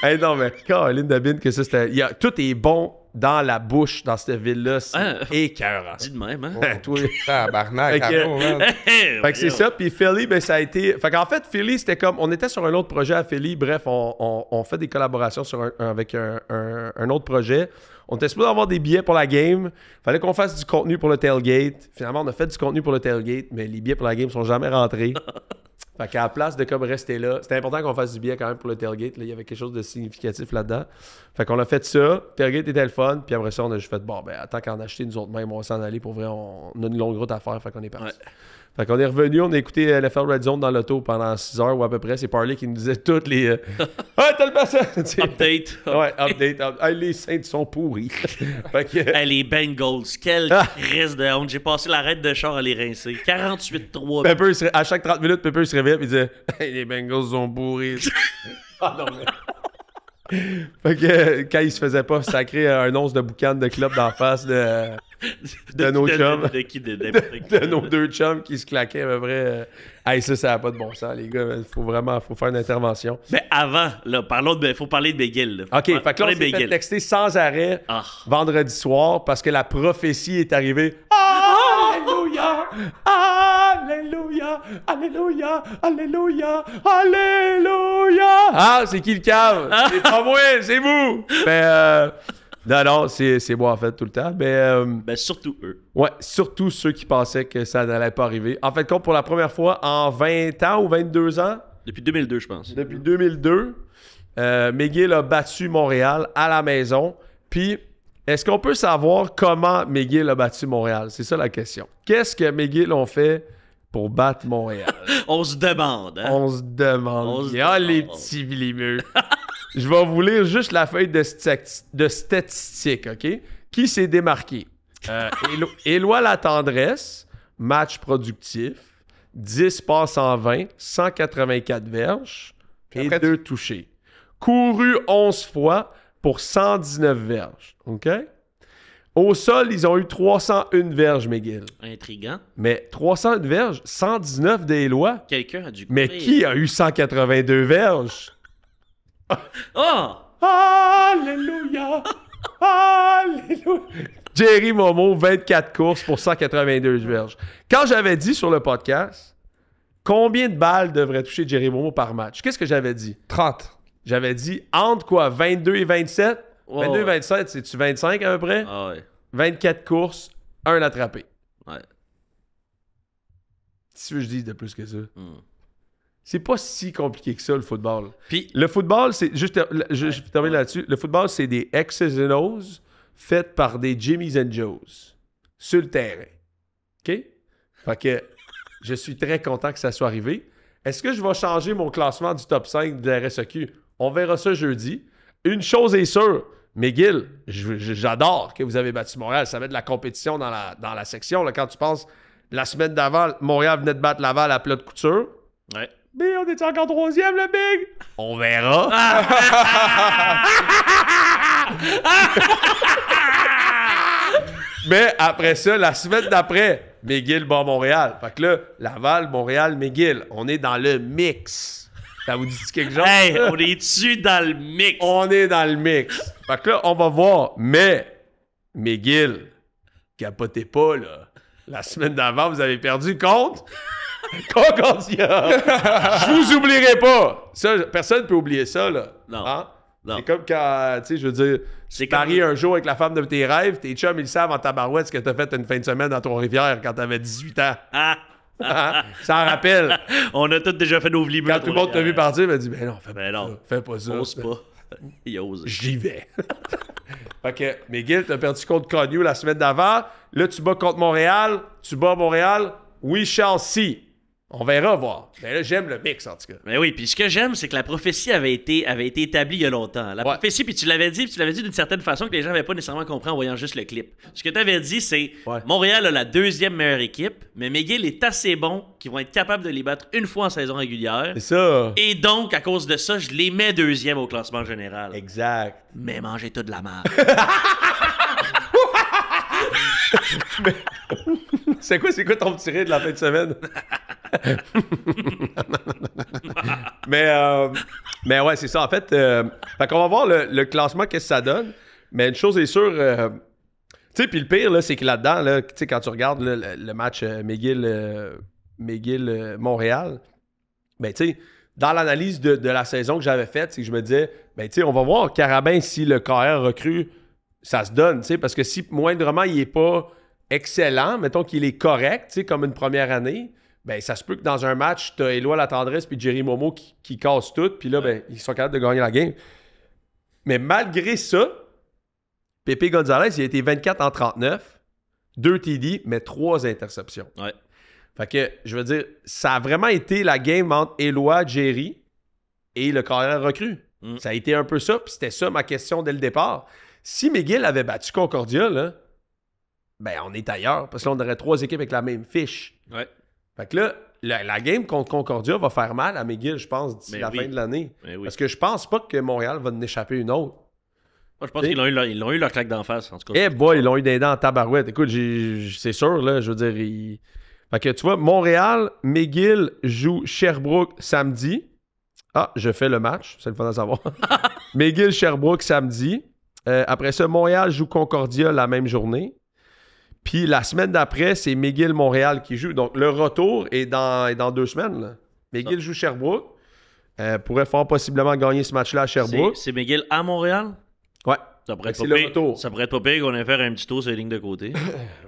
Hey, non, mais Caroline Dabine, que ça, c'était. Tout est bon dans la bouche dans cette ville-là. C'est écœurant. Dis de même, hein? Toi. Tabarnak, Fait que c'est ça. Puis Philly, ben ça a été... Fait qu'en fait, Philly, c'était comme... On était sur un autre projet à Philly. Bref, on fait des collaborations avec un autre projet. On était supposé avoir des billets pour la game. Fallait qu'on fasse du contenu pour le tailgate. Finalement, on a fait du contenu pour le tailgate, mais les billets pour la game sont jamais rentrés. Fait qu'à la place de comme rester là, c'était important qu'on fasse du billet quand même pour le tailgate. Là, il y avait quelque chose de significatif là-dedans. Fait qu'on a fait ça. Tailgate était le fun. Puis après ça, on a juste fait, attends qu'en acheter nous autres même, on va s'en aller. Pour vrai, on a une longue route à faire. Fait qu'on est parti. Ouais. Fait qu'on est revenu, on a écouté NFL Red Zone dans l'auto pendant 6 heures ou à peu près. C'est Parley qui nous disait toutes les... t'as le passage! Update. Ouais, update. Les Saints sont pourris. Fait que... les Bengals, quelle crise de honte. J'ai passé l'arrêt de char à les rincer. 48-3. Pepper, à chaque 30 minutes, Pepper se réveille et il disait les Bengals sont pourris. Non, mais... Fait que quand il se faisait pas sacrer un once de boucan de club d'en face de nos chums. De nos 2 chums qui se claquaient à peu près. Hey, ça n'a pas de bon sens, les gars. Faut faire une intervention. Mais avant, là, faut parler de McGill. Là. OK, fait que là, on s'est fait texter sans arrêt vendredi soir parce que la prophétie est arrivée. Alléluia! Alléluia! Alléluia! Alléluia! Alléluia! Ah, c'est qui le cave? C'est pas moi, c'est vous! Mais non, c'est moi en fait tout le temps. Mais surtout eux. Ouais, surtout ceux qui pensaient que ça n'allait pas arriver. En fait, pour la première fois en 20 ans ou 22 ans. Depuis 2002, je pense. Depuis 2002, McGill a battu Montréal à la maison. Puis, est-ce qu'on peut savoir comment McGill a battu Montréal? C'est ça la question. Qu'est-ce que McGill ont fait pour battre Montréal? On se demande, hein? On se demande. Les petits vlimeux. Je vais vous lire juste la feuille de statistiques, OK? Qui s'est démarqué? Éloi Latendresse, match productif, 10 passes en 20, 184 verges et 2 touchés. Couru 11 fois pour 119 verges, OK? Au sol, ils ont eu 301 verges, McGill. Intriguant. Mais 301 verges, 119 d'Éloi. Quelqu'un a dû courir. Mais qui a eu 182 verges? Oh! Alléluia! Alléluia! Jerry Momo, 24 courses pour 182 verges. Quand j'avais dit sur le podcast, combien de balles devrait toucher Jerry Momo par match? Qu'est-ce que j'avais dit? 30. J'avais dit entre quoi? 22 et 27? 22 et 27, c'est-tu 25 à peu près? Ah ouais. 24 courses, 1 attrapé. Ouais. Si tu veux que je dise de plus que ça. C'est pas si compliqué que ça, le football. Puis, Le football, c'est... Juste, je termine là-dessus. Le football, c'est des X's and O's faites par des Jimmys and Joes sur le terrain. OK? Fait que je suis très content que ça soit arrivé. Est-ce que je vais changer mon classement du top 5 de la RSEQ? On verra ça jeudi. Une chose est sûre, McGill, j'adore que vous avez battu Montréal. Ça va être de la compétition dans la section. Là, quand tu penses, la semaine d'avant, Montréal venait de battre Laval à plat de couture. ouais. Mais on est encore 3e, le Big? On verra. Mais après ça, la semaine d'après, McGill bat Montréal. Fait que là, Laval, Montréal, McGill. On est dans le mix. Ça vous dit quelque chose? Hey, on est-tu dans le mix? On est dans le mix. Fait que là, on va voir. Mais, McGill, capotez pas, là. La semaine d'avant, vous avez perdu contre Concordia. Je vous oublierai pas. Ça, personne ne peut oublier ça, là. Non. Hein? Non. C'est comme quand, tu sais, je veux dire, C'est tu paries comme- un jour avec la femme de tes rêves, tes chums, ils savent en tabarouette ce que t'as fait une fin de semaine dans Trois-Rivières quand t'avais 18 ans. Ah! Hein? Ça en rappelle. On a tous déjà fait nos vlis Quand tout le monde t'a vu partir, il m'a dit, ben non, fais Ben non. pas ça. Fais pas ça. Ose pas. Il ose. J'y vais. Fait que, McGill, t'as perdu contre Connew la semaine d'avant. Là, tu bats contre Montréal. Tu bats Montréal. We shall see. On verra voir. Mais là, j'aime le mix, en tout cas. Mais oui, puis ce que j'aime, c'est que la prophétie avait été établie il y a longtemps. La Ouais. prophétie, puis tu l'avais dit d'une certaine façon que les gens n'avaient pas nécessairement compris en voyant juste le clip. Ce que tu avais dit, c'est Ouais. Montréal a la deuxième meilleure équipe, mais McGill est assez bon qu'ils vont être capables de les battre une fois en saison régulière. C'est ça. Et donc, à cause de ça, je les mets deuxième au classement général. Exact. Mais mangez tout de la merde. C'est quoi ton petit rire de la fin de semaine? mais ouais, c'est ça. En fait, fait qu'on va voir le classement, qu'est-ce que ça donne. Mais une chose est sûre, tu sais, puis le pire, là, c'est que là-dedans, là, tu sais, quand tu regardes là, le match McGill-Montréal, ben, tu sais, dans l'analyse de la saison que j'avais faite, c'est que je me disais, ben, tu sais, on va voir Carabin si le KR recrue, ça se donne, tu sais, parce que si moindrement il est pas excellent, mettons qu'il est correct, tu sais, comme une première année, ben ça se peut que dans un match, t'as Éloi La Tendresse puis Jerry Momo qui cassent tout, puis là, ben, ils sont capables de gagner la game. Mais malgré ça, Pépé Gonzalez, il a été 24 en 39, 2 TD, mais 3 interceptions. Ouais. Fait que, je veux dire, ça a vraiment été la game entre Éloi, Jerry et le carrière recrue. Ça a été un peu ça, puis c'était ça ma question dès le départ. Si McGill avait battu Concordia, là, ben on est ailleurs, parce que là, on aurait 3 équipes avec la même fiche. Ouais. Fait que là, la game contre Concordia va faire mal à McGill, je pense, d'ici Ben la oui. fin de l'année. Ben oui. Parce que je pense pas que Montréal va en échapper une autre. Moi, je pense qu'ils l'ont eu leur claque d'en face, en tout cas. Eh boy, ils l'ont eu des dents en tabarouette. Écoute, c'est sûr, là, je veux dire, Fait que tu vois, Montréal, McGill joue Sherbrooke samedi. Ah, je fais le match, c'est le fun à savoir. McGill, Sherbrooke samedi. Après ça, Montréal joue Concordia la même journée. Puis la semaine d'après, c'est McGill-Montréal qui joue. Donc le retour est dans 2 semaines. Là. McGill joue Sherbrooke. Pourrait fort possiblement gagner ce match-là à Sherbrooke. C'est McGill à Montréal? Ouais. Ça pourrait être C'est pas le pire. retour. Ça pourrait être pas pire qu'on ait faire un petit tour sur les lignes de côté.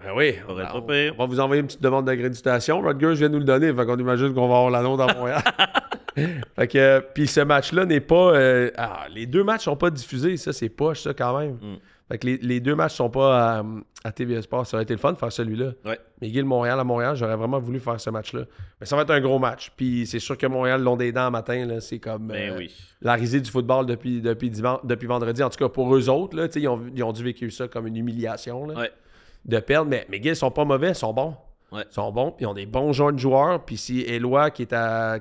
Ben oui. Ça pourrait être On pas pire. va vous envoyer une petite demande d'accréditation. Rutgers vient nous le donner. Fait qu'on imagine qu'on va avoir l'anneau dans Montréal. Fait que, puis ce match-là n'est pas... les 2 matchs sont pas diffusés. Ça, c'est poche, ça, quand même. Fait que les 2 matchs sont pas à TVA Sport. Ça aurait été le fun de faire celui-là. Ouais. McGill-Montréal à Montréal, j'aurais vraiment voulu faire ce match-là. Mais ça va être un gros match. Puis c'est sûr que Montréal l'ont des dents matin. Là, c'est comme Ben oui. la risée du football depuis vendredi. En tout cas, pour eux autres, là, ils ont dû vécu ça comme une humiliation là, Ouais. de perdre. Mais McGill, ils sont pas mauvais, ils sont bons. Ouais. Ils sont bons, puis ils ont des bons jeunes joueurs. Puis si Éloi, qui est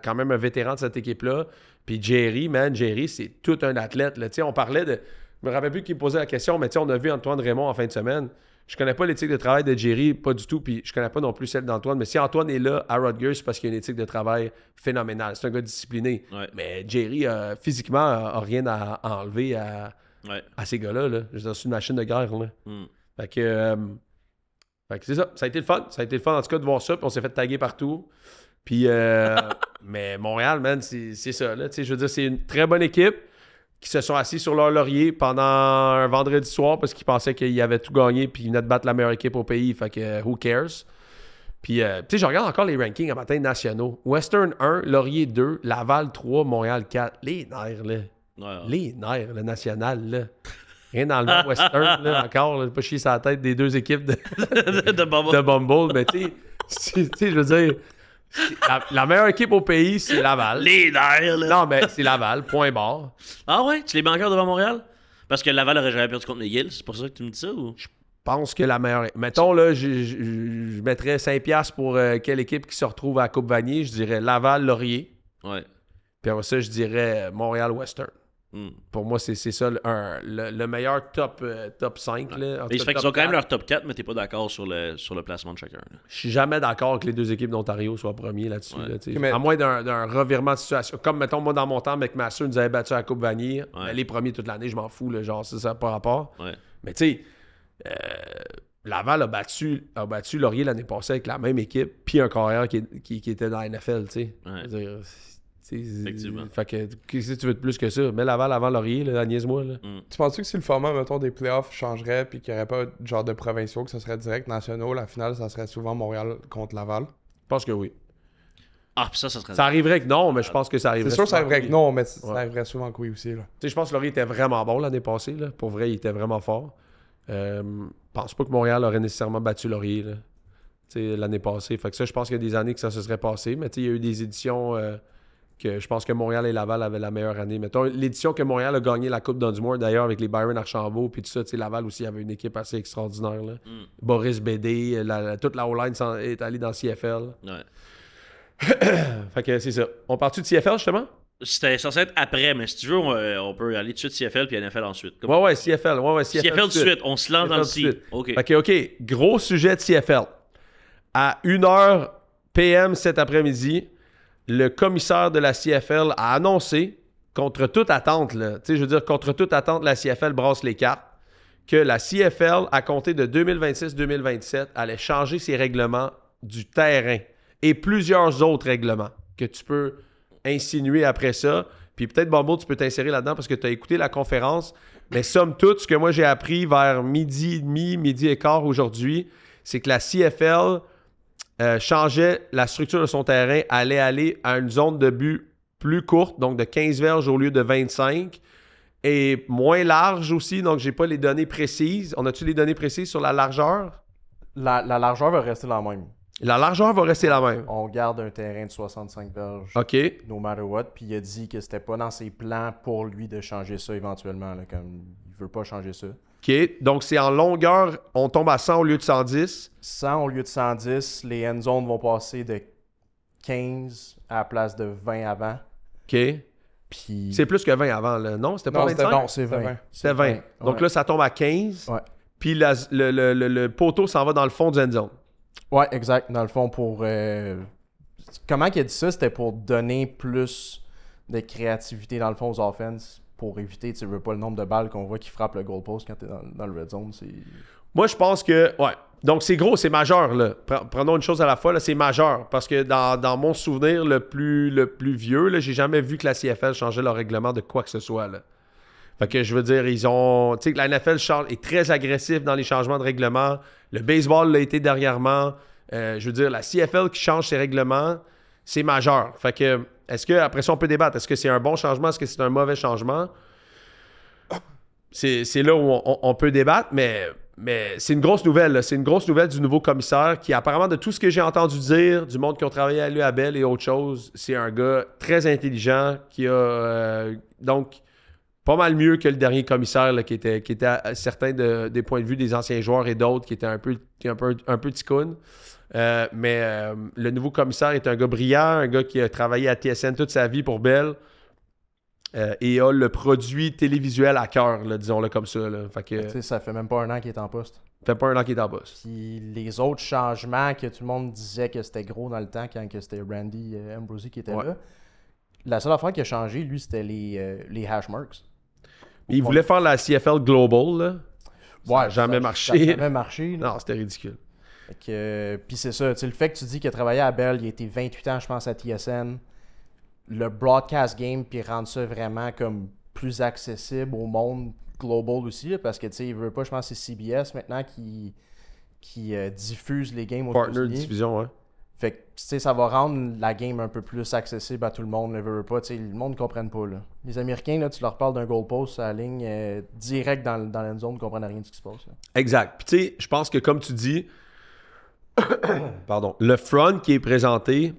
quand même un vétéran de cette équipe-là, puis Jerry, c'est tout un athlète. Là. On parlait de... Je me rappelle plus qui me posait la question, mais on a vu Antoine Raymond en fin de semaine. Je connais pas l'éthique de travail de Jerry, pas du tout, puis je connais pas non plus celle d'Antoine. Mais si Antoine est là à Rutgers, c'est parce qu'il a une éthique de travail phénoménale. C'est un gars discipliné. Ouais. Mais Jerry, physiquement, a rien à enlever à Ouais. ces gars-là. Là. Je veux dire, c'est une machine de guerre. Là. Fait que c'est ça. Ça a été le fun. Ça a été le fun, en tout cas, de voir ça. Puis on s'est fait taguer partout. Puis, mais Montréal, man, c'est ça. Là. Je veux dire, c'est une très bonne équipe qui se sont assis sur leur laurier pendant un vendredi soir parce qu'ils pensaient qu'ils avaient tout gagné puis ils venaient de battre la meilleure équipe au pays. Fait que, who cares? Puis, tu sais, je regarde encore les rankings à matin nationaux. Western 1, Laurier 2, Laval 3, Montréal 4. Les nerfs, là. Ouais. Les nerfs, le national, là. Rien dans le Western, là, encore. Là, pas chier sur la tête des deux équipes de Bumble. de Bumble. Mais tu sais, je veux dire, la meilleure équipe au pays, c'est Laval. Les nerfs, là. Non, mais c'est Laval, point barre. Ah ouais? Tu les mets encore devant Montréal? Parce que Laval aurait jamais perdu contre McGill, c'est pour ça que tu me dis ça, ou? Je pense que la meilleure... Mettons, là, je mettrais 5$ pour quelle équipe qui se retrouve à la Coupe Vanier. Je dirais Laval-Laurier. Ouais. Puis après ça, je dirais Montréal-Western. Pour moi, c'est ça le meilleur top 5. Là. Mais ça fait qu'ils ont quand même leur top 4, mais t'es pas d'accord sur le placement de chacun. Là. Je suis jamais d'accord que les deux équipes d'Ontario soient premiers là-dessus. Ouais. Là, mais... À moins d'un revirement de situation. Comme, mettons, moi, dans mon temps, McMaster nous avait battu à la Coupe Vanier. Ouais. Les premiers toute l'année, je m'en fous. Là, genre, ça n'a pas rapport. Ouais. Mais tu sais, Laval a battu Laurier l'année passée avec la même équipe, puis un carrière qui était dans la NFL. Tu sais. Ouais. Je veux dire, Effectivement. Fait que, qu'est-ce que tu veux de plus que ça? Mets Laval avant Laurier, là, niaise-moi. Là. Tu penses-tu que si le format, mettons, des playoffs changerait puis qu'il n'y aurait pas genre de provinciaux, que ce serait direct nationaux, la finale, ça serait souvent Montréal contre Laval? Je pense que oui. Ah, puis ça serait... Ça arriverait que non, mais je pense que ça arriverait. C'est sûr que ça arriverait que oui. non, mais ça arriverait souvent que oui aussi. Là. Tu sais, je pense que Laurier était vraiment bon l'année passée. Là. Pour vrai, il était vraiment fort. Je pense pas que Montréal aurait nécessairement battu Laurier là. L'année passée. Fait que ça, je pense qu'il y a des années que ça se serait passé. Mais il y a eu des éditions que je pense que Montréal et Laval avaient la meilleure année. Mettons, l'édition que Montréal a gagné la Coupe Dunsmore, d'ailleurs, avec les Byron Archambault, puis tout ça, Laval aussi avait une équipe assez extraordinaire. Là. Boris Bédé, toute la O-line est allée dans CFL. Ouais. Fait que c'est ça. On part-tu de CFL, justement? C'était censé être après, mais si tu veux, on peut aller tout de suite CFL puis NFL ensuite. Comme... Ouais, CFL. CFL tout de suite. On se lance dans le C. OK. OK. Gros sujet de CFL. À 1h PM cet après-midi, le commissaire de la CFL a annoncé, contre toute attente, là, je veux dire, contre toute attente, la CFL brasse les cartes, que la CFL, à compter de 2026-2027, allait changer ses règlements du terrain et plusieurs autres règlements que tu peux insinuer après ça. Puis peut-être, Bumble, tu peux t'insérer là-dedans parce que tu as écouté la conférence. Mais somme toute, ce que moi j'ai appris vers midi et demi, midi et quart aujourd'hui, c'est que la CFL changeait la structure de son terrain, allait aller à une zone de but plus courte, donc de 15 verges au lieu de 25, et moins large aussi, donc j'ai pas les données précises. On a-tu les données précises sur la largeur? La largeur va rester la même. La largeur va rester la même. On garde un terrain de 65 verges, OK. no matter what, puis il a dit que c'était pas dans ses plans pour lui de changer ça éventuellement, là, comme il veut pas changer ça. OK, donc c'est en longueur, on tombe à 100 au lieu de 110. 100 au lieu de 110, les end zones vont passer de 15 à la place de 20 avant. OK. Puis... C'est plus que 20 avant, là. Non, c'était pas Non, 25? non, c'est 20. C'était 20. Donc ouais. là, ça tombe à 15. Ouais. Puis le poteau s'en va dans le fond du end zone. Ouais, exact. Dans le fond, pour... Comment il a dit ça? C'était pour donner plus de créativité, dans le fond, aux offenses, pour éviter, tu veux pas le nombre de balles qu'on voit qui frappent le goalpost quand t'es dans le red zone. Moi, je pense que... Ouais. Donc, c'est gros, c'est majeur, là. Prenons une chose à la fois, là, c'est majeur. Parce que dans mon souvenir le plus vieux, là, j'ai jamais vu que la CFL changeait leur règlement de quoi que ce soit, là. Fait que je veux dire, ils ont... Tu sais, que la NFL est très agressif dans les changements de règlement. Le baseball l'a été dernièrement. Je veux dire, la CFL qui change ses règlements, c'est majeur. Fait que, est-ce que, après ça, on peut débattre. Est-ce que c'est un bon changement? Est-ce que c'est un mauvais changement? C'est là où on peut débattre, mais c'est une grosse nouvelle. Là. C'est une grosse nouvelle du nouveau commissaire qui, apparemment, de tout ce que j'ai entendu dire, du monde qui ont travaillé à l'UABEL et autre chose, c'est un gars très intelligent qui a... donc, pas mal mieux que le dernier commissaire là, qui était à certains des points de vue des anciens joueurs et d'autres qui étaient un peu ticoun. Mais le nouveau commissaire est un gars brillant, un gars qui a travaillé à TSN toute sa vie pour Bell et a le produit télévisuel à cœur, là, disons-le comme ça. Là. Fait que, ça fait même pas un an qu'il est en poste. fait pas un an qu'il est en poste. Puis les autres changements que tout le monde disait que c'était gros dans le temps quand que c'était Randy Ambrosie qui était là, la seule affaire qui a changé, lui, c'était les hash marks. Il voulait faire la CFL Global, là. Ça n'a jamais marché. Ça n'a jamais marché. Là. Non, c'était ridicule. Puis c'est ça, le fait que tu dis qu'il a travaillé à Bell, il a été 28 ans, je pense, à TSN. Le broadcast game, puis rendre ça vraiment comme plus accessible au monde global aussi, là, parce que, tu sais, il veut pas, je pense que c'est CBS maintenant qui diffuse les games aux Partner États-Unis. diffusion, ouais. Fait que, tu sais, ça va rendre la game un peu plus accessible à tout le monde, ne veut pas, tu sais, le monde ne comprenne pas, là. Les Américains, là, tu leur parles d'un goalpost à la ligne direct dans l'end zone, ils ne comprennent rien de ce qui se passe, là. Exact. Puis, tu sais, je pense que, comme tu dis, pardon, le front qui est présenté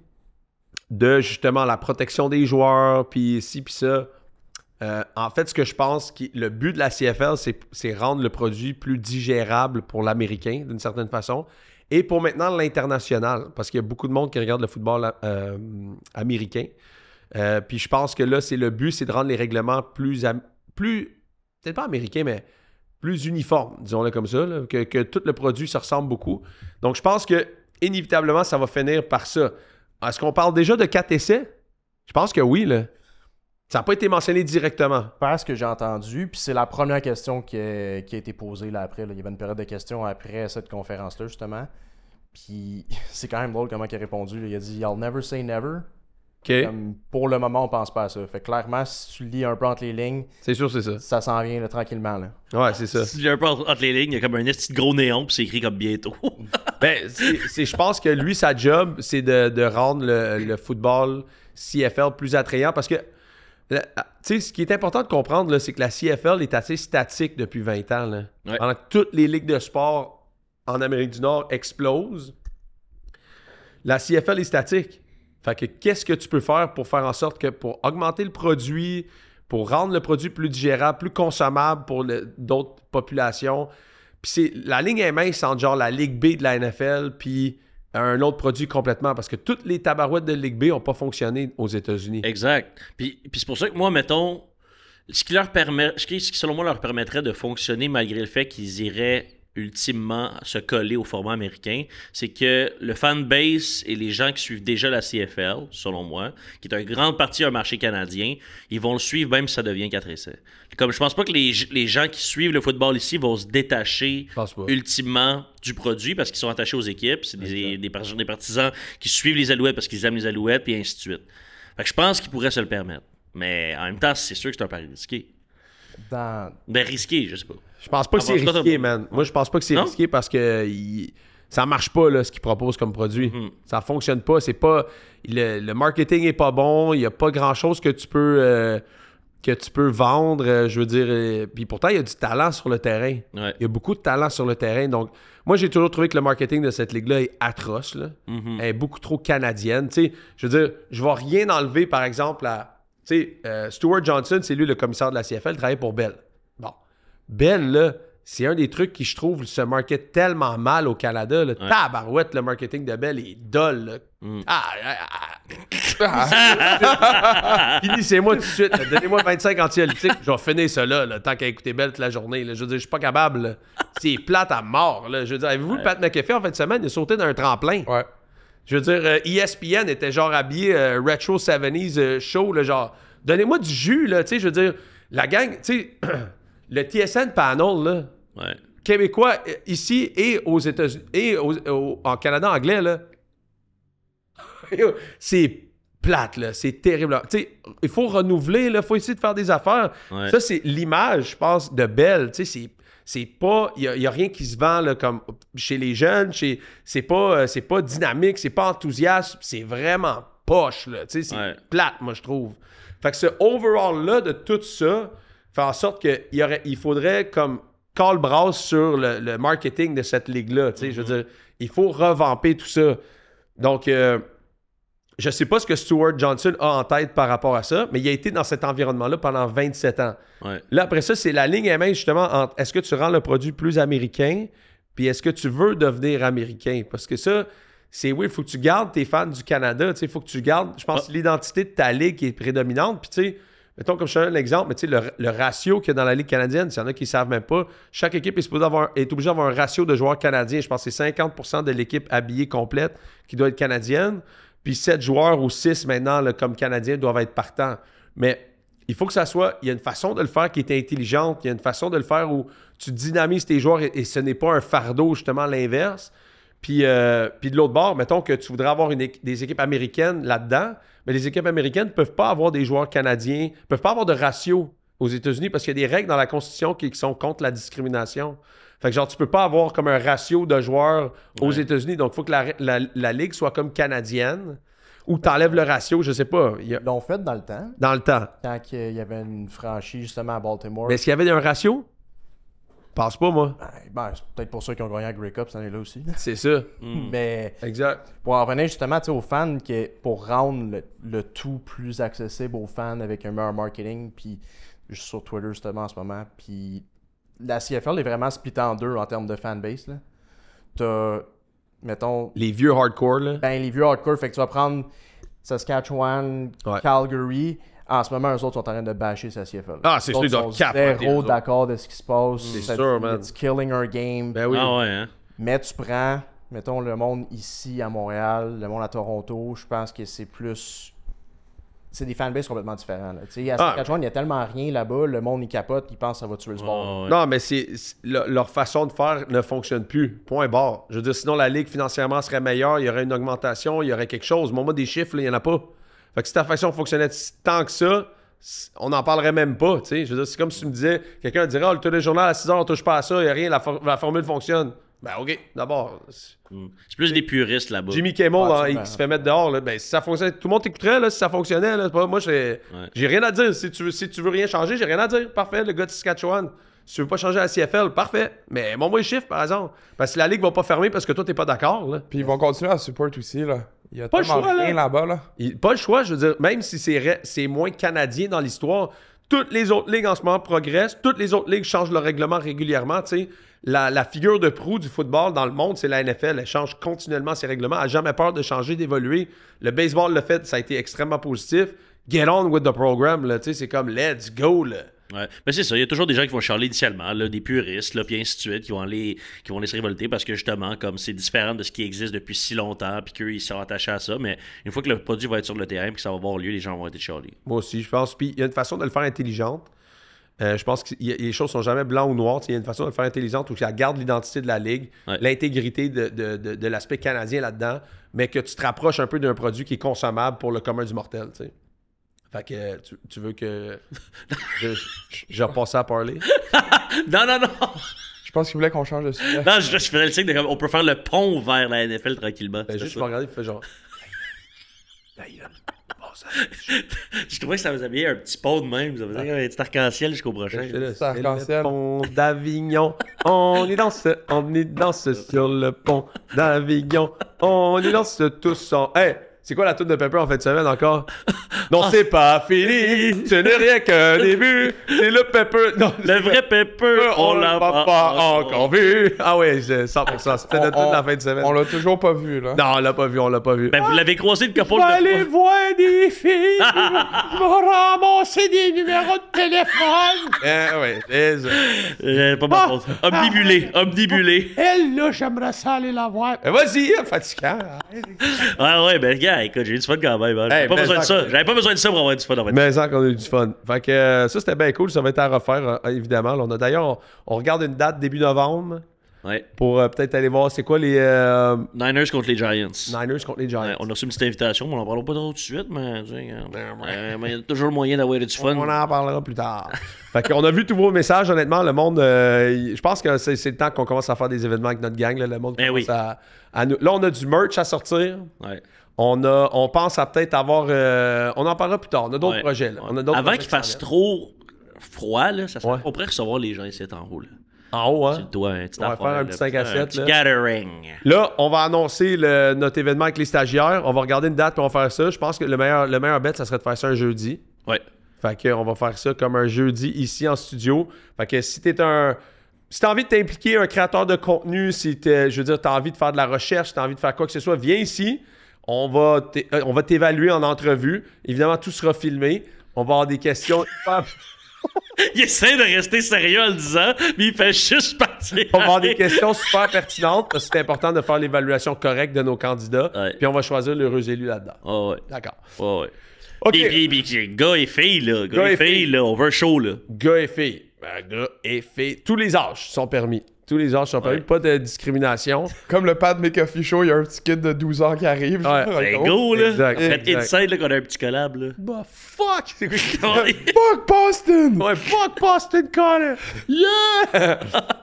de, justement, la protection des joueurs, puis ci, puis ça... en fait, ce que je pense, le but de la CFL, c'est rendre le produit plus digérable pour l'Américain, d'une certaine façon, et pour maintenant l'international, parce qu'il y a beaucoup de monde qui regarde le football américain. Puis je pense que là, le but, c'est de rendre les règlements plus peut-être pas américains, mais plus uniformes, disons-le comme ça, là, que tout le produit se ressemble beaucoup. Donc, je pense que inévitablement, ça va finir par ça. Est-ce qu'on parle déjà de 4 essais? Je pense que oui, là. Ça n'a pas été mentionné directement. Parce que j'ai entendu, puis c'est la première question qui a été posée là, après. Là. Il y avait une période de questions après cette conférence-là, justement. Puis c'est quand même drôle comment il a répondu. Là. Il a dit « I'll never say never ». Comme, pour le moment, on pense pas à ça. Fait que clairement, si tu lis un peu entre les lignes, c'est sûr, c'est ça. Ça s'en vient là, tranquillement. Là. Ouais, c'est ça. Si tu lis un peu entre les lignes, il y a comme un petit gros néon, puis c'est écrit comme bientôt. Ben, je pense que lui, sa job, c'est de rendre le football CFL plus attrayant parce que tu sais, ce qui est important de comprendre, là, c'est que la CFL est assez statique depuis 20 ans. Là. Ouais. Pendant que toutes les ligues de sport en Amérique du Nord explosent, la CFL est statique. Fait que qu'est-ce que tu peux faire pour faire en sorte que pour augmenter le produit, pour rendre le produit plus digérable, plus consommable pour d'autres populations. Puis la ligne est mince entre genre la Ligue B de la NFL puis un autre produit complètement parce que toutes les tabarouettes de Ligue B n'ont pas fonctionné aux États-Unis. Exact. Puis c'est pour ça que moi, mettons, ce qui selon moi leur permettrait de fonctionner malgré le fait qu'ils iraient ultimement se coller au format américain, c'est que le fanbase et les gens qui suivent déjà la CFL, selon moi, qui est une grande partie un marché canadien, ils vont le suivre même si ça devient 4 essais. Comme je pense pas que les gens qui suivent le football ici vont se détacher ultimement du produit parce qu'ils sont attachés aux équipes. C'est des partisans qui suivent les Alouettes parce qu'ils aiment les Alouettes et ainsi de suite. Fait que je pense qu'ils pourraient se le permettre. Mais en même temps, c'est sûr que c'est un pari risqué. Ben risqué, je sais pas. Je pense pas que c'est risqué, man. Moi, je pense pas que c'est risqué parce que ça marche pas, là, ce qu'ils proposent comme produit. Ça fonctionne pas. C'est pas... Le marketing est pas bon. Il y a pas grand-chose que tu peux vendre. Je veux dire... Puis pourtant, il y a du talent sur le terrain. Ouais. Il y a beaucoup de talent sur le terrain. Donc, moi, j'ai toujours trouvé que le marketing de cette ligue-là est atroce. Là. Elle est beaucoup trop canadienne. Tu sais, je veux dire, je vais rien enlever, par exemple, à... Tu sais, Stuart Johnson, c'est lui le commissaire de la CFL, il travaille pour Bell. Bon. Bell, là, c'est un des trucs qui, je trouve, se market tellement mal au Canada. Là. Ouais. Tabarouette, le marketing de Bell est dole. Finissez-moi tout de suite. Là. Donnez-moi 25 anxiolytiques. Je vais finir ça là, tant qu'à écouter Bell toute la journée. Là. Je veux dire, je suis pas capable. Là. C'est plate à mort. Là. Je veux dire, avez-vous Pat McAfee en fin de semaine? Il a sauté d'un tremplin. Ouais. Je veux dire, ESPN était genre habillé Retro 70s show, là, genre, donnez-moi du jus, là, tu sais, je veux dire, la gang, tu sais, le TSN panel, là, québécois, ici et aux États-Unis, et en Canada anglais, là, c'est plate, là, c'est terrible. Tu sais, il faut renouveler, là, il faut essayer de faire des affaires. Ouais. Ça, c'est l'image, je pense, de Bell, tu sais, c'est pas... Il y a rien qui se vend là, comme chez les jeunes. C'est pas dynamique, c'est pas enthousiaste. C'est vraiment poche. Là, c'est plate, moi, je trouve. Fait que ce overall-là de tout ça fait en sorte qu'il faudrait comme call brass sur le marketing de cette ligue-là. Je veux dire, il faut revamper tout ça. Donc... je sais pas ce que Stuart Johnson a en tête par rapport à ça, mais il a été dans cet environnement-là pendant 27 ans. Ouais. Là, après ça, c'est la ligne mince justement entre est-ce que tu rends le produit plus américain, puis est-ce que tu veux devenir américain? Parce que ça, c'est oui, il faut que tu gardes tes fans du Canada, il faut que tu gardes, je pense, l'identité de ta ligue qui est prédominante. Puis tu sais, mettons comme je te donne l'exemple, mais tu sais, le ratio qu'il y a dans la Ligue canadienne, s'il y en a qui ne savent même pas, chaque équipe est obligée d'avoir un ratio de joueurs canadiens. Je pense que c'est 50% de l'équipe habillée complète qui doit être canadienne. Puis 7 joueurs ou 6 maintenant, là, comme Canadiens, doivent être partants. Mais il faut que ça soit... Il y a une façon de le faire qui est intelligente. Il y a une façon de le faire où tu dynamises tes joueurs et ce n'est pas un fardeau, justement, à l'inverse. Puis de l'autre bord, mettons que tu voudrais avoir des équipes américaines là-dedans, mais les équipes américaines ne peuvent pas avoir des joueurs canadiens, ne peuvent pas avoir de ratio aux États-Unis parce qu'il y a des règles dans la Constitution qui sont contre la discrimination. Fait que genre, tu peux pas avoir comme un ratio de joueurs aux États-Unis. Donc, il faut que la Ligue soit comme canadienne ou tu enlèves le ratio, je sais pas. Ils l'ont fait dans le temps. Dans le temps. Quand il y avait une franchise justement à Baltimore. Mais est-ce qu'il y avait un ratio? Je pense pas, moi. C'est peut-être pour ça qu'ils ont gagné la Grey Cup cette année-là aussi. C'est ça. Mais Exact. pour en revenir justement aux fans, pour rendre le tout plus accessible aux fans avec un meilleur marketing, puis juste sur Twitter justement en ce moment, puis la CFL est vraiment splittée en deux en termes de fanbase. Là. T'as, mettons... Les vieux hardcore, là. Ben, les vieux hardcore, fait que tu vas prendre Saskatchewan, Calgary... En ce moment, eux autres sont en train de bâcher sa CFL. Ah, c'est sûr, ils doivent capoter. Zéro d'accord de ce qui se passe. C'est sûr, man. It's killing our game. Ben oui. Ah ouais, hein? Mais tu prends, mettons, le monde ici à Montréal, le monde à Toronto, je pense que c'est plus... C'est des fanbases complètement différents. Là. Tu sais, à Saskatchewan, il y a tellement rien là-bas, le monde, il capote, il pense que ça va tuer le sport. Ouais. Non, mais leur façon de faire ne fonctionne plus. Point barre. Je veux dire, sinon, la Ligue, financièrement, serait meilleure, il y aurait une augmentation, il y aurait quelque chose. Moi, des chiffres, il n'y en a pas. Fait que si ta façon fonctionnait tant que ça, on n'en parlerait même pas, tu sais. Je veux dire, c'est comme si tu me disais, quelqu'un dirait, le téléjournal à 6 heures, on touche pas à ça, il n'y a rien, la formule fonctionne. Ben, OK, d'abord. C'est plus des puristes là-bas. Jimmy Kimmel, qui se fait mettre dehors, là, ben, si ça fonctionnait, tout le monde t'écouterait, là, si ça fonctionnait, là, moi, j'ai rien à dire. Si tu veux rien changer, j'ai rien à dire. Parfait, le gars de Saskatchewan. Si tu veux pas changer la CFL, parfait. Mais montre-moi les chiffres, par exemple. Parce que la Ligue va pas fermer parce que toi, t'es pas d'accord, là. Puis ils vont continuer à support aussi, là. Il y a Pas tellement le choix, rien là-bas, là. Pas le choix, je veux dire, même si c'est moins canadien dans l'histoire, toutes les autres ligues en ce moment progressent, toutes les autres ligues changent leur règlement régulièrement, tu sais. La figure de proue du football dans le monde, c'est la NFL. Elle change continuellement ses règlements. Elle n'a jamais peur de changer, d'évoluer. Le baseball le fait, ça a été extrêmement positif. Get on with the program, là, tu sais, c'est comme let's go, là. Ouais. Ben c'est ça, il y a toujours des gens qui vont chialer initialement, là, des puristes, là, puis ainsi de suite, qui vont aller se révolter parce que justement, comme c'est différent de ce qui existe depuis si longtemps, puis qu'eux, ils sont attachés à ça, mais une fois que le produit va être sur le terrain, puis que ça va avoir lieu, les gens vont être chialés. Moi aussi, je pense. Puis il y a une façon de le faire intelligente. Je pense que les choses sont jamais blancs ou noirs. Il y a une façon de le faire intelligente où ça garde l'identité de la Ligue, l'intégrité de l'aspect canadien là-dedans, mais que tu te rapproches un peu d'un produit qui est consommable pour le commun du mortel, tu sais. Fait que tu veux que je repasse à parler? Non! Je pense qu'ils voulaient qu'on change de sujet. Non, je faisais le signe de comme on peut faire le pont vers la NFL tranquillement. Ben, juste, je me regarder et fais genre... Je trouvais que ça vous avait mis un petit pont de même. Ça faisait un petit arc-en-ciel jusqu'au prochain. C'est arc-en-ciel. Le pont d'Avignon. On y danse sur le pont d'Avignon. On y danse tous en... Hey! C'est quoi la toune de Pepper en fin de semaine encore? Non, c'est pas fini, ce n'est rien qu'un début, c'est le Pepper. Non, le vrai Pepper, on l'a pas encore vu. Ah ouais, 100%, c'était notre toune de la fin de semaine. On l'a toujours pas vu, là. Non, on l'a pas vu. Ben, vous l'avez croisé de couple de fois. Allez voir des filles, ramasser des numéros de téléphone. Ouais, pas ma faute. Omnibulé. Elle, là, j'aimerais ça aller la voir. Vas-y, fatigant. Ouais, ben, gars, écoute, j'ai eu du fun quand même. J'avais pas besoin de ça. J'avais pas besoin de ça pour avoir du fun en fait. Mais ça qu'on a eu du fun. Fait que ça, c'était bien cool. Ça va être à refaire, évidemment. Là, d'ailleurs, on regarde une date début novembre. Ouais. Pour peut-être aller voir c'est quoi les... Niners contre les Giants. Niners contre les Giants. Ouais, on a reçu une petite invitation, mais on n'en parlera pas trop tout de suite, mais il y a toujours le moyen d'avoir du fun. On en parlera plus tard. Fait qu'on a vu tous vos messages, honnêtement, le monde... je pense que c'est le temps qu'on commence à faire des événements avec notre gang. Là, le monde commence à nous... Là, on a du merch à sortir. Ouais. On pense à peut-être avoir... on en parlera plus tard. On a d'autres projets. Là. On a d'autres Avant projets qu'il fasse trop froid, là, ça serait on pourrait recevoir les gens ici en haut. Là. En haut, hein? Tu dois un petit on va faire un petit 5 à 7. Un petit gathering. Là, on va annoncer notre événement avec les stagiaires. On va regarder une date et on va faire ça. Je pense que le meilleur bet, ça serait de faire ça un jeudi. Ouais. Fait qu'on va faire ça comme un jeudi ici en studio. Fait que si t'es si t'as envie de t'impliquer, un créateur de contenu, si t'as envie de faire de la recherche, si t'as envie de faire quoi que ce soit, viens ici. On va t'évaluer en entrevue. Évidemment, tout sera filmé. On va avoir des questions. Il essaie de rester sérieux en le disant, mais il fait juste partir. On va avoir des questions super pertinentes parce que c'est important de faire l'évaluation correcte de nos candidats. Ouais. Puis on va choisir l'heureux élu là-dedans. Oh ouais. D'accord. Oh ouais. OK. Puis, gars et filles, là. Gars et filles, là. On veut un show, là. Gars et filles. Gars et filles. Tous les âges sont permis. Tous les âges sont permis. Pas de discrimination. Comme le Pat McAfee Show, il y a un petit kid de 12 ans qui arrive. Ouais. Ben, go, là. Exact, Faites exact. Inside, là, qu'on a un petit collab, là. Bah, fuck! Fuck Boston! Ouais, fuck Boston Connor! Yeah!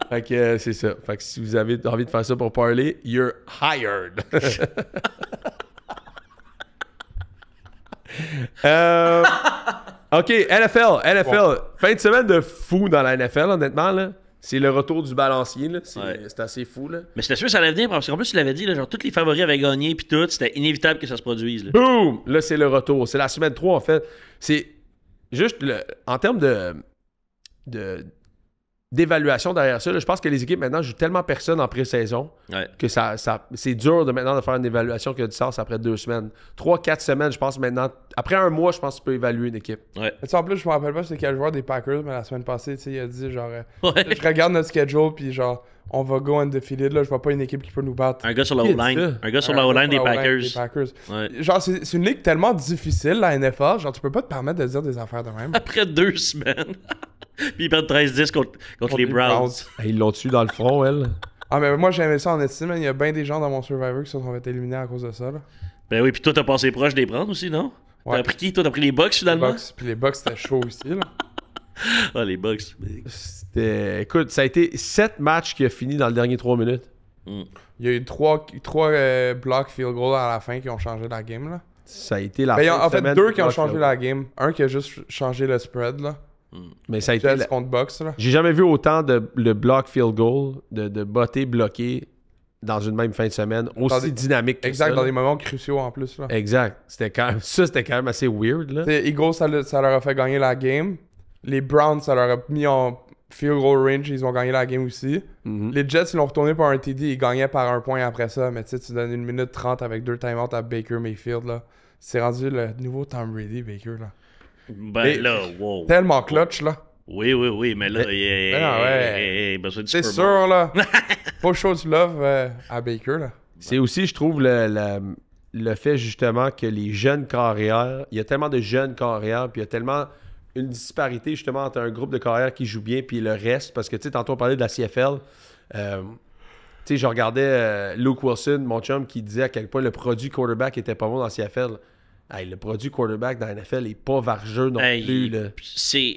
Fait que c'est ça. Fait que si vous avez envie de faire ça pour parler, you're hired. OK, NFL. Fin de semaine de fou dans la NFL, honnêtement, là. C'est le retour du balancier, là. C'est assez fou, là. Mais c'était sûr que ça allait venir, parce qu'en plus, tu l'avais dit, là, genre, tous les favoris avaient gagné, puis tout, c'était inévitable que ça se produise, là. Boom! Là, c'est le retour. C'est la semaine 3, en fait. C'est juste, en termes d'évaluation derrière ça, là, je pense que les équipes, maintenant, jouent tellement personne en pré-saison Ouais. que c'est dur de maintenant de faire une évaluation qui a du sens après 2 semaines. 3-4 semaines, je pense maintenant. Après un mois, je pense que tu peux évaluer une équipe. Ouais. Mais tu sais, en plus, je me rappelle pas c'est quel joueur des Packers, mais la semaine passée, tu sais, il a dit genre, Ouais. je regarde notre schedule, puis genre, on va go undefeated, là, je vois pas une équipe qui peut nous battre. Un gars sur la Qui a O-line. dit ça? Un gars sur la O-line des Packers. Des Packers. Ouais. Genre, c'est une ligue tellement difficile, la NFL, genre, tu peux pas te permettre de dire des affaires de même. Après 2 semaines. Puis ils perdent 13-10 contre les Browns. Ils l'ont tué dans le front, elle. Ah, mais moi, j'aimais ça en estime, il y a bien des gens dans mon Survivor qui se sont fait éliminer à cause de ça, là. Ben oui, puis toi, t'as passé proche des prendre aussi, non? Ouais. T'as pris qui? Toi, t'as pris les Bucks, finalement? Puis les Bucks, c'était chaud aussi, là. Ah, les Bucks. Écoute, ça a été 7 matchs qui a fini dans les dernières 3 minutes. Il y a eu 3 block field goals à la fin qui ont changé la game, là. Ça a été la Ben, il y a fin de en fait semaine 2 du qui ont block changé field. la game. Un qui a juste changé le spread, là. Mais ça a été... Jets contre Bucks, là. J'ai jamais vu autant de le block field goal, de botter bloqué dans une même fin de semaine, aussi dynamique que Exact, ça, dans là. des moments cruciaux en plus, là. Exact. C'était quand même assez weird, là. T'sais, Eagles, ça leur a fait gagner la game. Les Browns, ça leur a mis en field goal range, ils ont gagné la game aussi. Mhm. Les Jets, ils l'ont retourné par un TD, ils gagnaient par 1 point après ça. Mais tu sais, tu donnes 1 minute 30 avec 2 timeouts à Baker Mayfield, là. C'est rendu le nouveau Tom Brady, Baker, là. Ben Mais- là, wow. Tellement clutch, là. Oui, mais là, Ben non, ouais. besoin du C'est Super Bowl. sûr, là. Pas show du love à Baker, là. C'est aussi, je trouve, le fait justement que les jeunes carrières, il y a tellement de jeunes carrières, puis il y a tellement une disparité justement entre un groupe de carrières qui joue bien puis le reste. Parce que, tu sais, tantôt on parlait de la CFL. Tu sais, je regardais Luke Wilson, mon chum, qui disait à quel point le produit quarterback était pas bon dans la CFL. Hey, le produit quarterback dans la NFL est pas vargeux non Hey, plus. Là.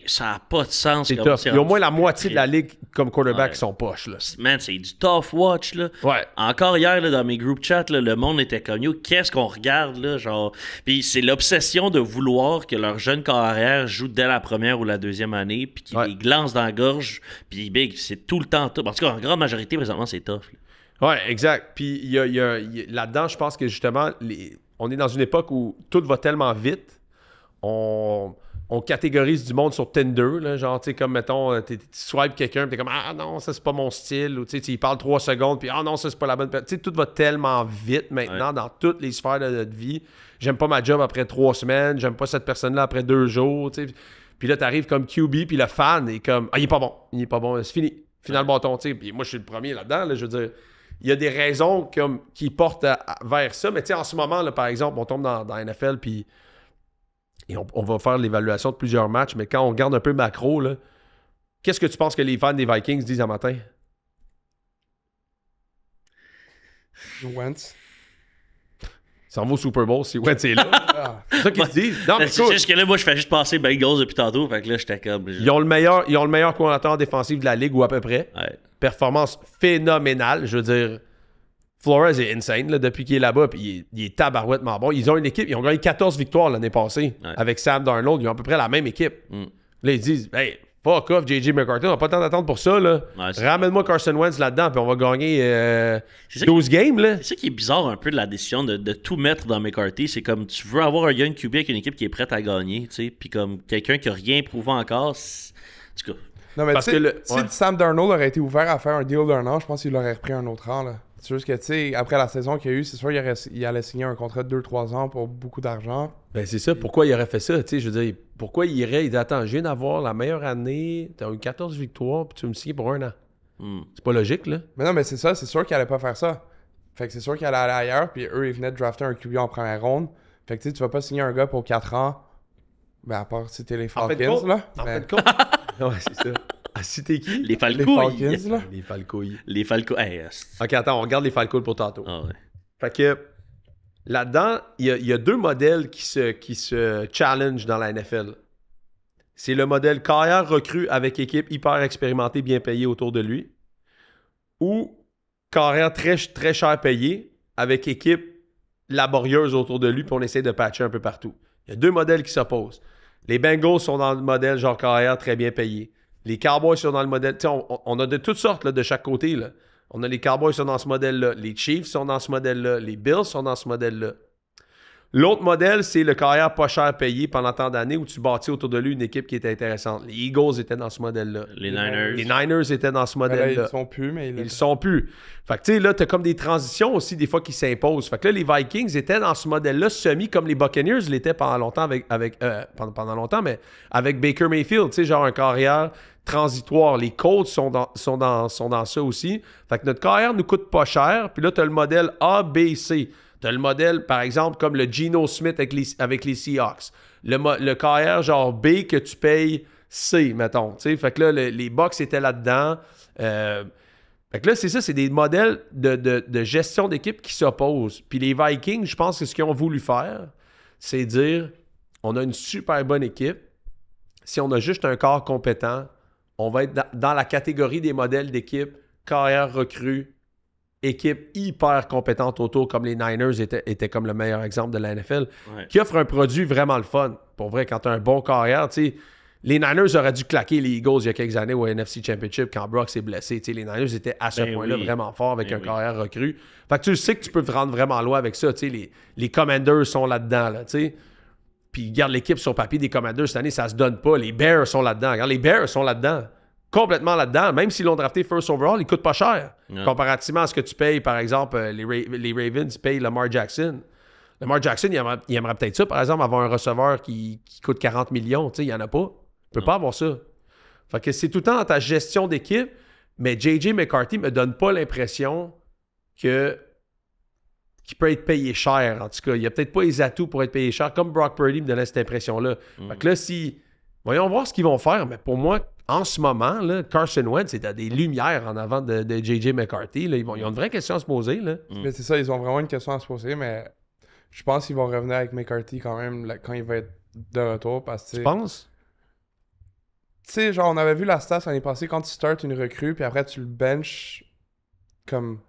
ça n'a pas de sens. C'est comment tough. c'est Il y a au moins rendu. la moitié de la ligue comme quarterback Ouais. qui sont poches. Là. Man, c'est du tough watch, là. Ouais. Encore hier, là, dans mes group chats, là, le monde était comme yo, qu'est-ce qu'on regarde, là, genre. Puis c'est l'obsession de vouloir que leur jeune carrière joue dès la première ou la deuxième année, puis qu'ils Ouais. les glancent dans la gorge, puis big, c'est tout le temps tough. En tout cas, en grande majorité, présentement, c'est tough. Là. Ouais, exact. Puis il y a là-dedans, je pense que justement, on est dans une époque où tout va tellement vite. On catégorise du monde sur Tinder, là, genre, tu sais, comme, mettons, tu swipes quelqu'un, puis t'es comme, ah non, ça, c'est pas mon style, ou tu sais, il parle 3 secondes, puis ah non, ça, c'est pas la bonne personne. Tu sais, tout va tellement vite maintenant dans toutes les sphères de notre vie. J'aime pas ma job après 3 semaines, j'aime pas cette personne-là après 2 jours, tu sais. Puis là, t'arrives comme QB, puis le fan est comme, ah, il est pas bon, c'est fini. Final bâton, tu sais. Puis moi, je suis le premier là-dedans, là, je veux dire. Il y a des raisons qui portent vers ça, mais tu sais, en ce moment, là, par exemple, on tombe dans la NFL, puis et on va faire l'évaluation de plusieurs matchs, mais quand on regarde un peu macro, là, qu'est-ce que tu penses que les fans des Vikings disent un matin? Wentz. Ça en va au Super Bowl si Wentz est là. Ah. C'est ça qu'ils se disent. Non, mais C'est écoute, juste que là, moi, je fais juste passer Bengals depuis tantôt, fait que là, j'étais comme. ils ont le meilleur coordinateur défensif de la ligue, ou à peu près. Ouais. Performance phénoménale. Je veux dire, Flores est insane là, depuis qu'il est là-bas, puis il est tabarouettement bon. Ils ont une équipe, ils ont gagné 14 victoires l'année passée Ouais. avec Sam Darnold. Ils ont à peu près la même équipe. Là, ils disent, hey, fuck off, J.J. McCarthy, on n'a pas le temps d'attendre pour ça. Là. Ouais, c'est- Ramène-moi Carson Wentz là-dedans, puis on va gagner C'est ça 12 games. Là. C'est ça qui est bizarre un peu de la décision de tout mettre dans McCarthy. C'est comme tu veux avoir un young QB avec une équipe qui est prête à gagner, tu sais, puis comme quelqu'un qui a rien prouvé encore. En tout cas, Non, mais Parce tu sais, que le- si ouais. Sam Darnold aurait été ouvert à faire un deal d'un an, je pense qu'il aurait repris un autre an, là. C'est juste que, tu sais, après la saison qu'il y a eu, c'est sûr qu'il allait signer un contrat de 2-3 ans pour beaucoup d'argent. Ben, c'est ça. Pourquoi il aurait fait ça? Tu sais, je veux dire, pourquoi il irait? Il dit, attends, je viens d'avoir la meilleure année, t'as eu 14 victoires, puis tu me signes pour un an. C'est pas logique, là. Mais non, mais c'est ça, c'est sûr qu'il allait pas faire ça. Fait que c'est sûr qu'il allait aller ailleurs, puis eux, ils venaient de drafter un QB en première ronde. Fait que tu sais, tu vas pas signer un gars pour 4 ans Ben, à part c'était les En fait de Falcons, compte, là. En mais- fait de compte. Ouais, c'est ça. Ah, si t'es qui? Les Les Falcouilles. Falcons, là. Les Falcouilles. Les Falcouilles. Hey, Ok, attends, on regarde les Falcons pour tantôt. ah ouais. Fait que là-dedans, il y a deux modèles qui se challenge dans la NFL. C'est le modèle carrière recrue avec équipe hyper expérimentée, bien payée autour de lui, ou carrière très, très cher payée avec équipe laborieuse autour de lui, puis on essaie de patcher un peu partout. Il y a deux modèles qui s'opposent. Les Bengals sont dans le modèle genre carrière très bien payé. Les Cowboys sont dans le modèle... Tu sais, on a de toutes sortes là, de chaque côté. Là. On a les Cowboys sont dans ce modèle-là. Les Chiefs sont dans ce modèle-là. Les Bills sont dans ce modèle-là. L'autre modèle, c'est le carrière pas cher payé pendant tant d'années où tu bâtis autour de lui une équipe qui était intéressante. Les Eagles étaient dans ce modèle-là. Les Niners. Les Niners étaient dans ce Ben là, modèle-là. ils sont plus, mais Ils le sont plus. Fait que tu sais, là, t'as comme des transitions aussi des fois qui s'imposent. Fait que là, les Vikings étaient dans ce modèle-là semi comme les Buccaneers l'étaient pendant longtemps pendant longtemps, mais avec Baker Mayfield, tu sais, genre un carrière transitoire. Les Colts sont dans ça aussi. Fait que notre carrière nous coûte pas cher. Puis là, t'as le modèle A, B, C. T'as le modèle, par exemple, comme le Geno Smith avec les Seahawks. Le carrière genre B que tu payes C, mettons. T'sais. Fait que là, les Bucks étaient là-dedans. Fait que là, c'est ça, c'est des modèles de gestion d'équipe qui s'opposent. Puis les Vikings, je pense que ce qu'ils ont voulu faire, c'est dire, on a une super bonne équipe. Si on a juste un corps compétent, on va être dans la catégorie des modèles d'équipe, carrière recrue, équipe hyper compétente autour, comme les Niners étaient comme le meilleur exemple de la NFL, Ouais. qui offre un produit vraiment le fun. Pour vrai, quand tu as un bon carrière, tu sais, les Niners auraient dû claquer les Eagles il y a quelques années au NFC Championship quand Brock s'est blessé. Tu sais, les Niners étaient à ce Ben point-là oui. vraiment forts avec Ben un oui. carrière recrue. Fait que tu sais que tu peux te rendre vraiment loin avec ça. Tu sais, les Commanders sont là-dedans, là, tu sais. Puis regarde l'équipe sur papier des Commanders cette année, ça se donne pas. Les Bears sont là-dedans. Regarde, les Bears sont là-dedans. Complètement là-dedans. Même s'ils l'ont drafté first overall, ils coûtent pas cher. Ouais. Comparativement à ce que tu payes, par exemple, les Ravens payent Lamar Jackson. Lamar Jackson, il aimerait peut-être ça, par exemple, avoir un receveur qui coûte 40 millions. Tu sais, il n'y en a pas. Il peut pas avoir ça. Fait que c'est tout le temps dans ta gestion d'équipe, mais J.J. McCarthy me donne pas l'impression qu'il peut être payé cher. En tout cas, il n'y a peut-être pas les atouts pour être payé cher, comme Brock Purdy me donnait cette impression-là. Fait que là, voyons voir ce qu'ils vont faire, mais pour moi, en ce moment, là, Carson Wentz est à des lumières en avant de J.J. McCarthy. Là. Ils ont une vraie question à se poser. Là. Mais c'est ça, ils ont vraiment une question à se poser, mais je pense qu'ils vont revenir avec McCarthy quand même là, quand il va être de retour. Parce que Tu penses? tu sais, genre, on avait vu la stat l'année passée quand tu starts une recrue, puis après tu le benches comme.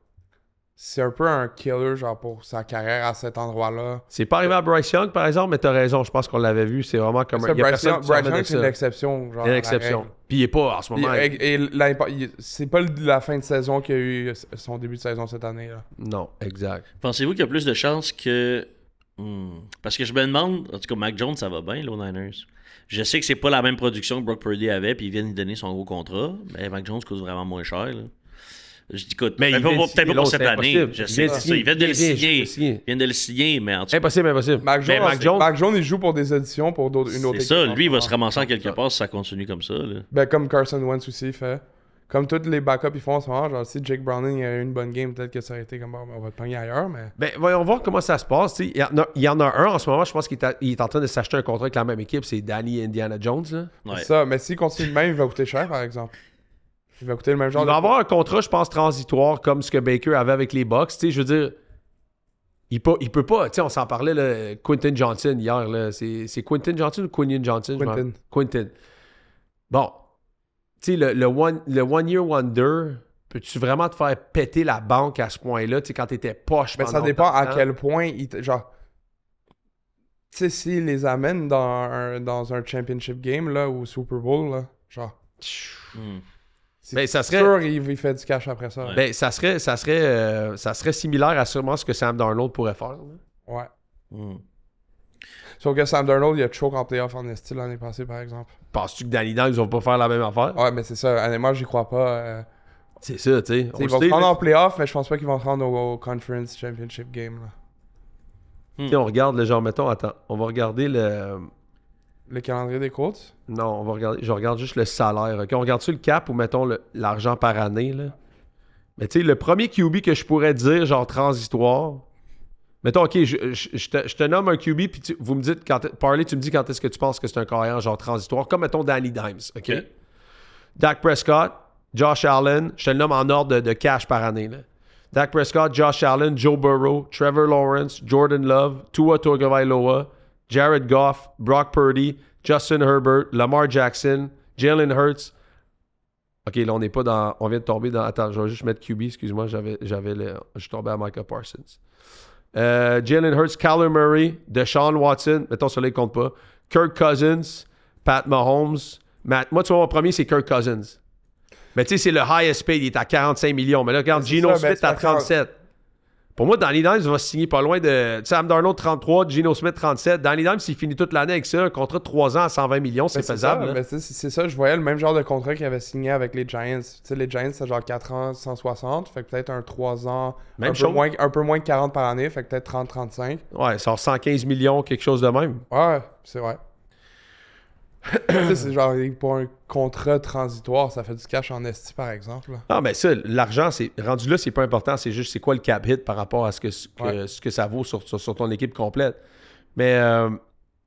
C'est un peu un killer, genre, pour sa carrière à cet endroit-là. C'est pas arrivé à Bryce Young, par exemple, mais t'as raison. Je pense qu'on l'avait vu. C'est vraiment comme Ça, il y a Bryce personne Young, qui se remet de c'est ça. une exception. Genre, Une à la exception. règle. Puis il est pas en ce moment. C'est pas la fin de saison qu'il y a eu son début de saison cette année. Là. Non, exact. Pensez-vous qu'il y a plus de chances que. Parce que je me demande, en tout cas, Mac Jones, ça va bien, là, aux Niners. Je sais que c'est pas la même production que Brock Purdy avait, puis ils viennent lui donner son gros contrat. Mais Mac Jones coûte vraiment moins cher. Là. Je dis, écoute, Mais il vient de peut-être signer pas pour l'autre, cette c'est année. impossible. Je Il sais, vient de c'est ça. Ils viennent de le signer. signer. Ils viennent de le signer, mais en tout cas. Impossible. Mac Jones, Mais Mac Jones- il joue pour des éditions pour une autre C'est équipe. ça, lui, il va se ramasser en quelque part si ça continue comme ça. Là. Ben, comme Carson Wentz aussi fait. Comme tous les backups ils font en ce moment. Genre, si Jake Browning a eu une bonne game, peut-être que ça aurait été comme on va te pogner ailleurs, mais. Ben, voyons voir comment ça se passe. Tu sais, il y en a un en ce moment, je pense qu'il est en train de s'acheter un contrat avec la même équipe, c'est Danny Indiana Jones. Là. Ouais. C'est ça, mais s'il continue de même, il va coûter cher, par exemple. Il va coûter le même genre Il va avoir un contrat, je pense, transitoire comme ce que Baker avait avec les Bucks. Tu sais, je veux dire, il peut pas. Tu sais, on s'en parlait, là, Quentin Johnson hier. Là, c'est Quentin Johnson ou Quinion Johnson? Quentin. Bon. Tu sais, le One Year Wonder, peux-tu vraiment te faire péter la banque à ce point-là, tu sais, quand t'étais poche Mais ça pendant dépend tant de à temps? quel point genre. Tu sais, s'il les amène dans un championship game, là, ou Super Bowl, là, genre. Hmm. C'est Ben, ça serait- sûr il fait du cash après ça. Ouais. Ben, ça serait similaire à sûrement ce que Sam Darnold pourrait faire. là. Ouais. Hmm. Sauf que Sam Darnold, il a choke en playoff en style l'année passée, par exemple. Penses-tu que Danny Dang, ils vont pas faire la même affaire? Ouais, mais c'est ça. Honnêtement, j'y crois pas. C'est ça, tu sais. On Ils le vont se sait, rendre là. en playoff, mais je pense pas qu'ils vont se rendre au Conference Championship Game. Là. Tu sais, on regarde, le genre, mettons, attends, on va regarder le... Le calendrier des Colts. Non, je regarde juste le salaire. OK? On regarde-tu le cap ou mettons l'argent par année, là? Mais tu sais, le premier QB que je pourrais dire, genre transitoire, Mettons, OK, je te nomme un QB, puis vous me dites, Parley, tu me dis quand est-ce que tu penses que c'est un carrière genre transitoire, comme mettons Danny Dimes, OK? Dak Prescott, Josh Allen, je te le nomme en ordre de cash par année, là. Dak Prescott, Josh Allen, Joe Burrow, Trevor Lawrence, Jordan Love, Tua Tagovailoa, Jared Goff, Brock Purdy, Justin Herbert, Lamar Jackson, Jalen Hurts. OK, là, on n'est pas dans... On vient de tomber dans... Attends, je vais juste mettre QB, excuse-moi, je suis tombé à Micah Parsons. Jalen Hurts, Kyler Murray, Deshaun Watson, mettons, celui-là, il compte pas. Kirk Cousins, Pat Mahomes. Moi, tu vois, mon premier, c'est Kirk Cousins. Mais tu sais, c'est le highest paid, il est à 45 millions. Mais là, regarde, Geno Smith à 37. Pour moi, Danny Dimes va signer pas loin de Sam Darnold 33, Geno Smith 37. Danny Dimes, s'il finit toute l'année avec ça, un contrat de 3 ans à 120 millions, c'est faisable. C'est ça, je voyais le même genre de contrat qu'il avait signé avec les Giants. Tu sais, les Giants, c'est genre 4 ans, 160. Fait que peut-être un 3 ans, un peu moins que 40 par année. Fait que peut-être 30-35. Ouais, sort 115 millions, quelque chose de même. Ouais, c'est vrai. C'est genre pour un contrat transitoire, ça fait du cash en esti par exemple. Là. Ah, mais ça, l'argent, c'est rendu là, c'est pas important, c'est juste c'est quoi le cap hit par rapport à ce que ça vaut sur ton équipe complète. Mais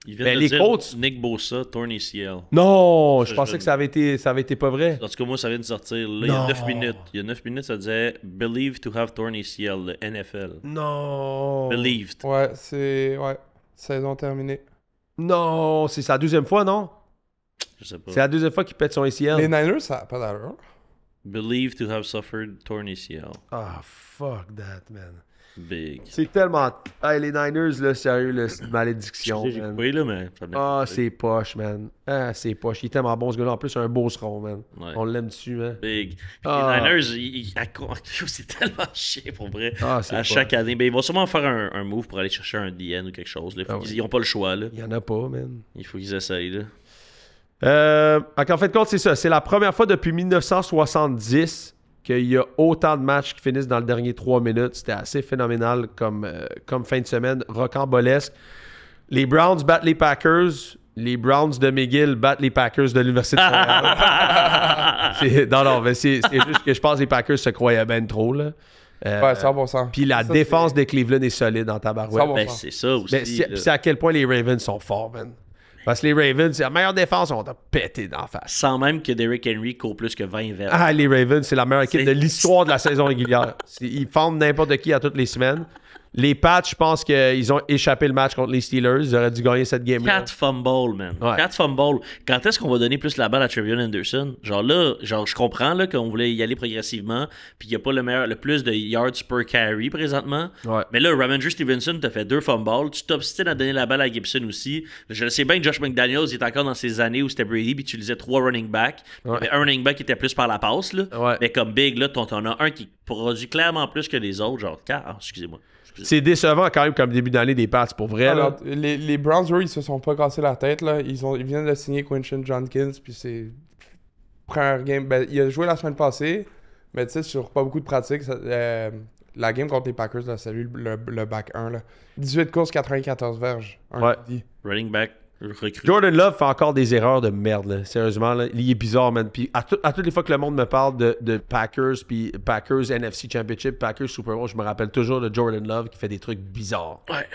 il vient de les dire Colts. Nick Bosa, torn ACL. Non, je pensais que ça avait été pas vrai. En tout cas, moi, ça vient de sortir. Là, il y a 9 minutes. Il y a 9 minutes, ça disait Believed to have torn ACL, le NFL. Non. Believed. Ouais, saison terminée. Non, c'est sa deuxième fois, non? Je sais pas. C'est la deuxième fois qu'il pète son ACL. Les Niners, ça n'a pas d'allure. Believed to have suffered torn ACL. Ah, fuck that, man. Big. C'est tellement... Hey, les Niners, là, sérieux, là, c'est une malédiction, J'ai man. coupé, là, mais... Ah, c'est poche, man. Ah, c'est poche. Il est tellement bon, ce gars-là. En plus, un beau seron, man. Ouais. On l'aime dessus, man. Big. Puis Ah. les Niners, c'est tellement chiant, pour vrai. Ah, c'est À pas. chaque année. Ben, ils vont sûrement faire un move pour aller chercher un DN ou quelque chose. Là. Ils n'ont pas le choix, là. Il y en a pas, man. Il faut qu'ils essayent, là. En fait, compte, c'est ça. C'est la première fois depuis 1970 qu'il y a autant de matchs qui finissent dans le dernier 3 minutes. C'était assez phénoménal comme fin de semaine, rocambolesque. Les Browns battent les Packers. Les Browns de McGill battent les Packers de l'Université de Montréal. Non, mais c'est juste que je pense que les Packers se croyaient ben trop, là. Ouais, 100%. Puis la défense de Cleveland est solide dans ta barouette. 100%. Ben, c'est ça aussi. Mais c'est à quel point les Ravens sont forts, man. Parce que les Ravens, c'est la meilleure défense, on t'a pété d'en face. Sans même que Derrick Henry court plus que 20 verges. Ah, les Ravens, c'est la meilleure équipe de l'histoire de la saison régulière. Ils fendent n'importe qui à toutes les semaines. Les Pats, je pense qu'ils ont échappé le match contre les Steelers. Ils auraient dû gagner cette game-là. 4 fumbles, man. Ouais. 4 fumbles. Quand est-ce qu'on va donner plus la balle à Trevion Henderson? Genre là, je comprends là, qu'on voulait y aller progressivement, puis il n'y a pas le plus de yards per carry présentement. Ouais. Mais là, Ramondre Stevenson t'a fait 2 fumbles. Tu t'obstines à donner la balle à Gibson aussi. Je le sais bien que Josh McDaniels il est encore dans ces années où c'était Brady, puis tu lisais 3 running backs. Il y avait un running back qui était plus par la passe. Là. Ouais. Mais comme Big, là, t'en as un qui produit clairement plus que les autres. Genre, excusez-moi. C'est décevant quand même comme début d'année des Pats, pour vrai. Là. Alors, les Browns, eux, ils se sont pas cassés la tête. Là. Ils viennent de signer Quinton Jenkins, puis c'est première game. Ben, il a joué la semaine passée, mais tu sais, sur pas beaucoup de pratiques. La game contre les Packers, là, c'est lui le back 1. Là. 18 courses, 94 verges. Ouais. Running back recru. Jordan Love fait encore des erreurs de merde, là. Sérieusement, là. Il est bizarre, man. Puis à toutes les fois que le monde me parle de Packers, puis Packers NFC Championship, Packers Super Bowl, je me rappelle toujours de Jordan Love qui fait des trucs bizarres. Ouais.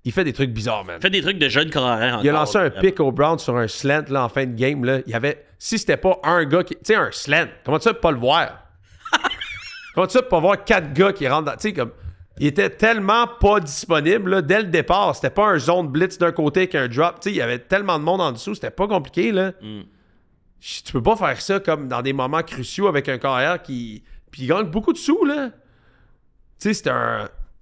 Il fait des trucs bizarres, man. Il fait des trucs de jeune carrière encore. Il a lancé un vraiment. pick au Browns sur un slant là, en fin de game. Là. Il y avait. Si c'était pas un gars qui. Tu sais, un slant, comment tu peux pas le voir? Comment tu peux pas voir 4 gars qui rentrent dans. Tu sais, comme. Il était tellement pas disponible là, dès le départ. C'était pas un zone blitz d'un côté avec un drop. Tu sais, il y avait tellement de monde en dessous. C'était pas compliqué, là. Tu peux pas faire ça comme dans des moments cruciaux avec un carrière qui. Puis il gagne beaucoup de sous, là. Tu sais,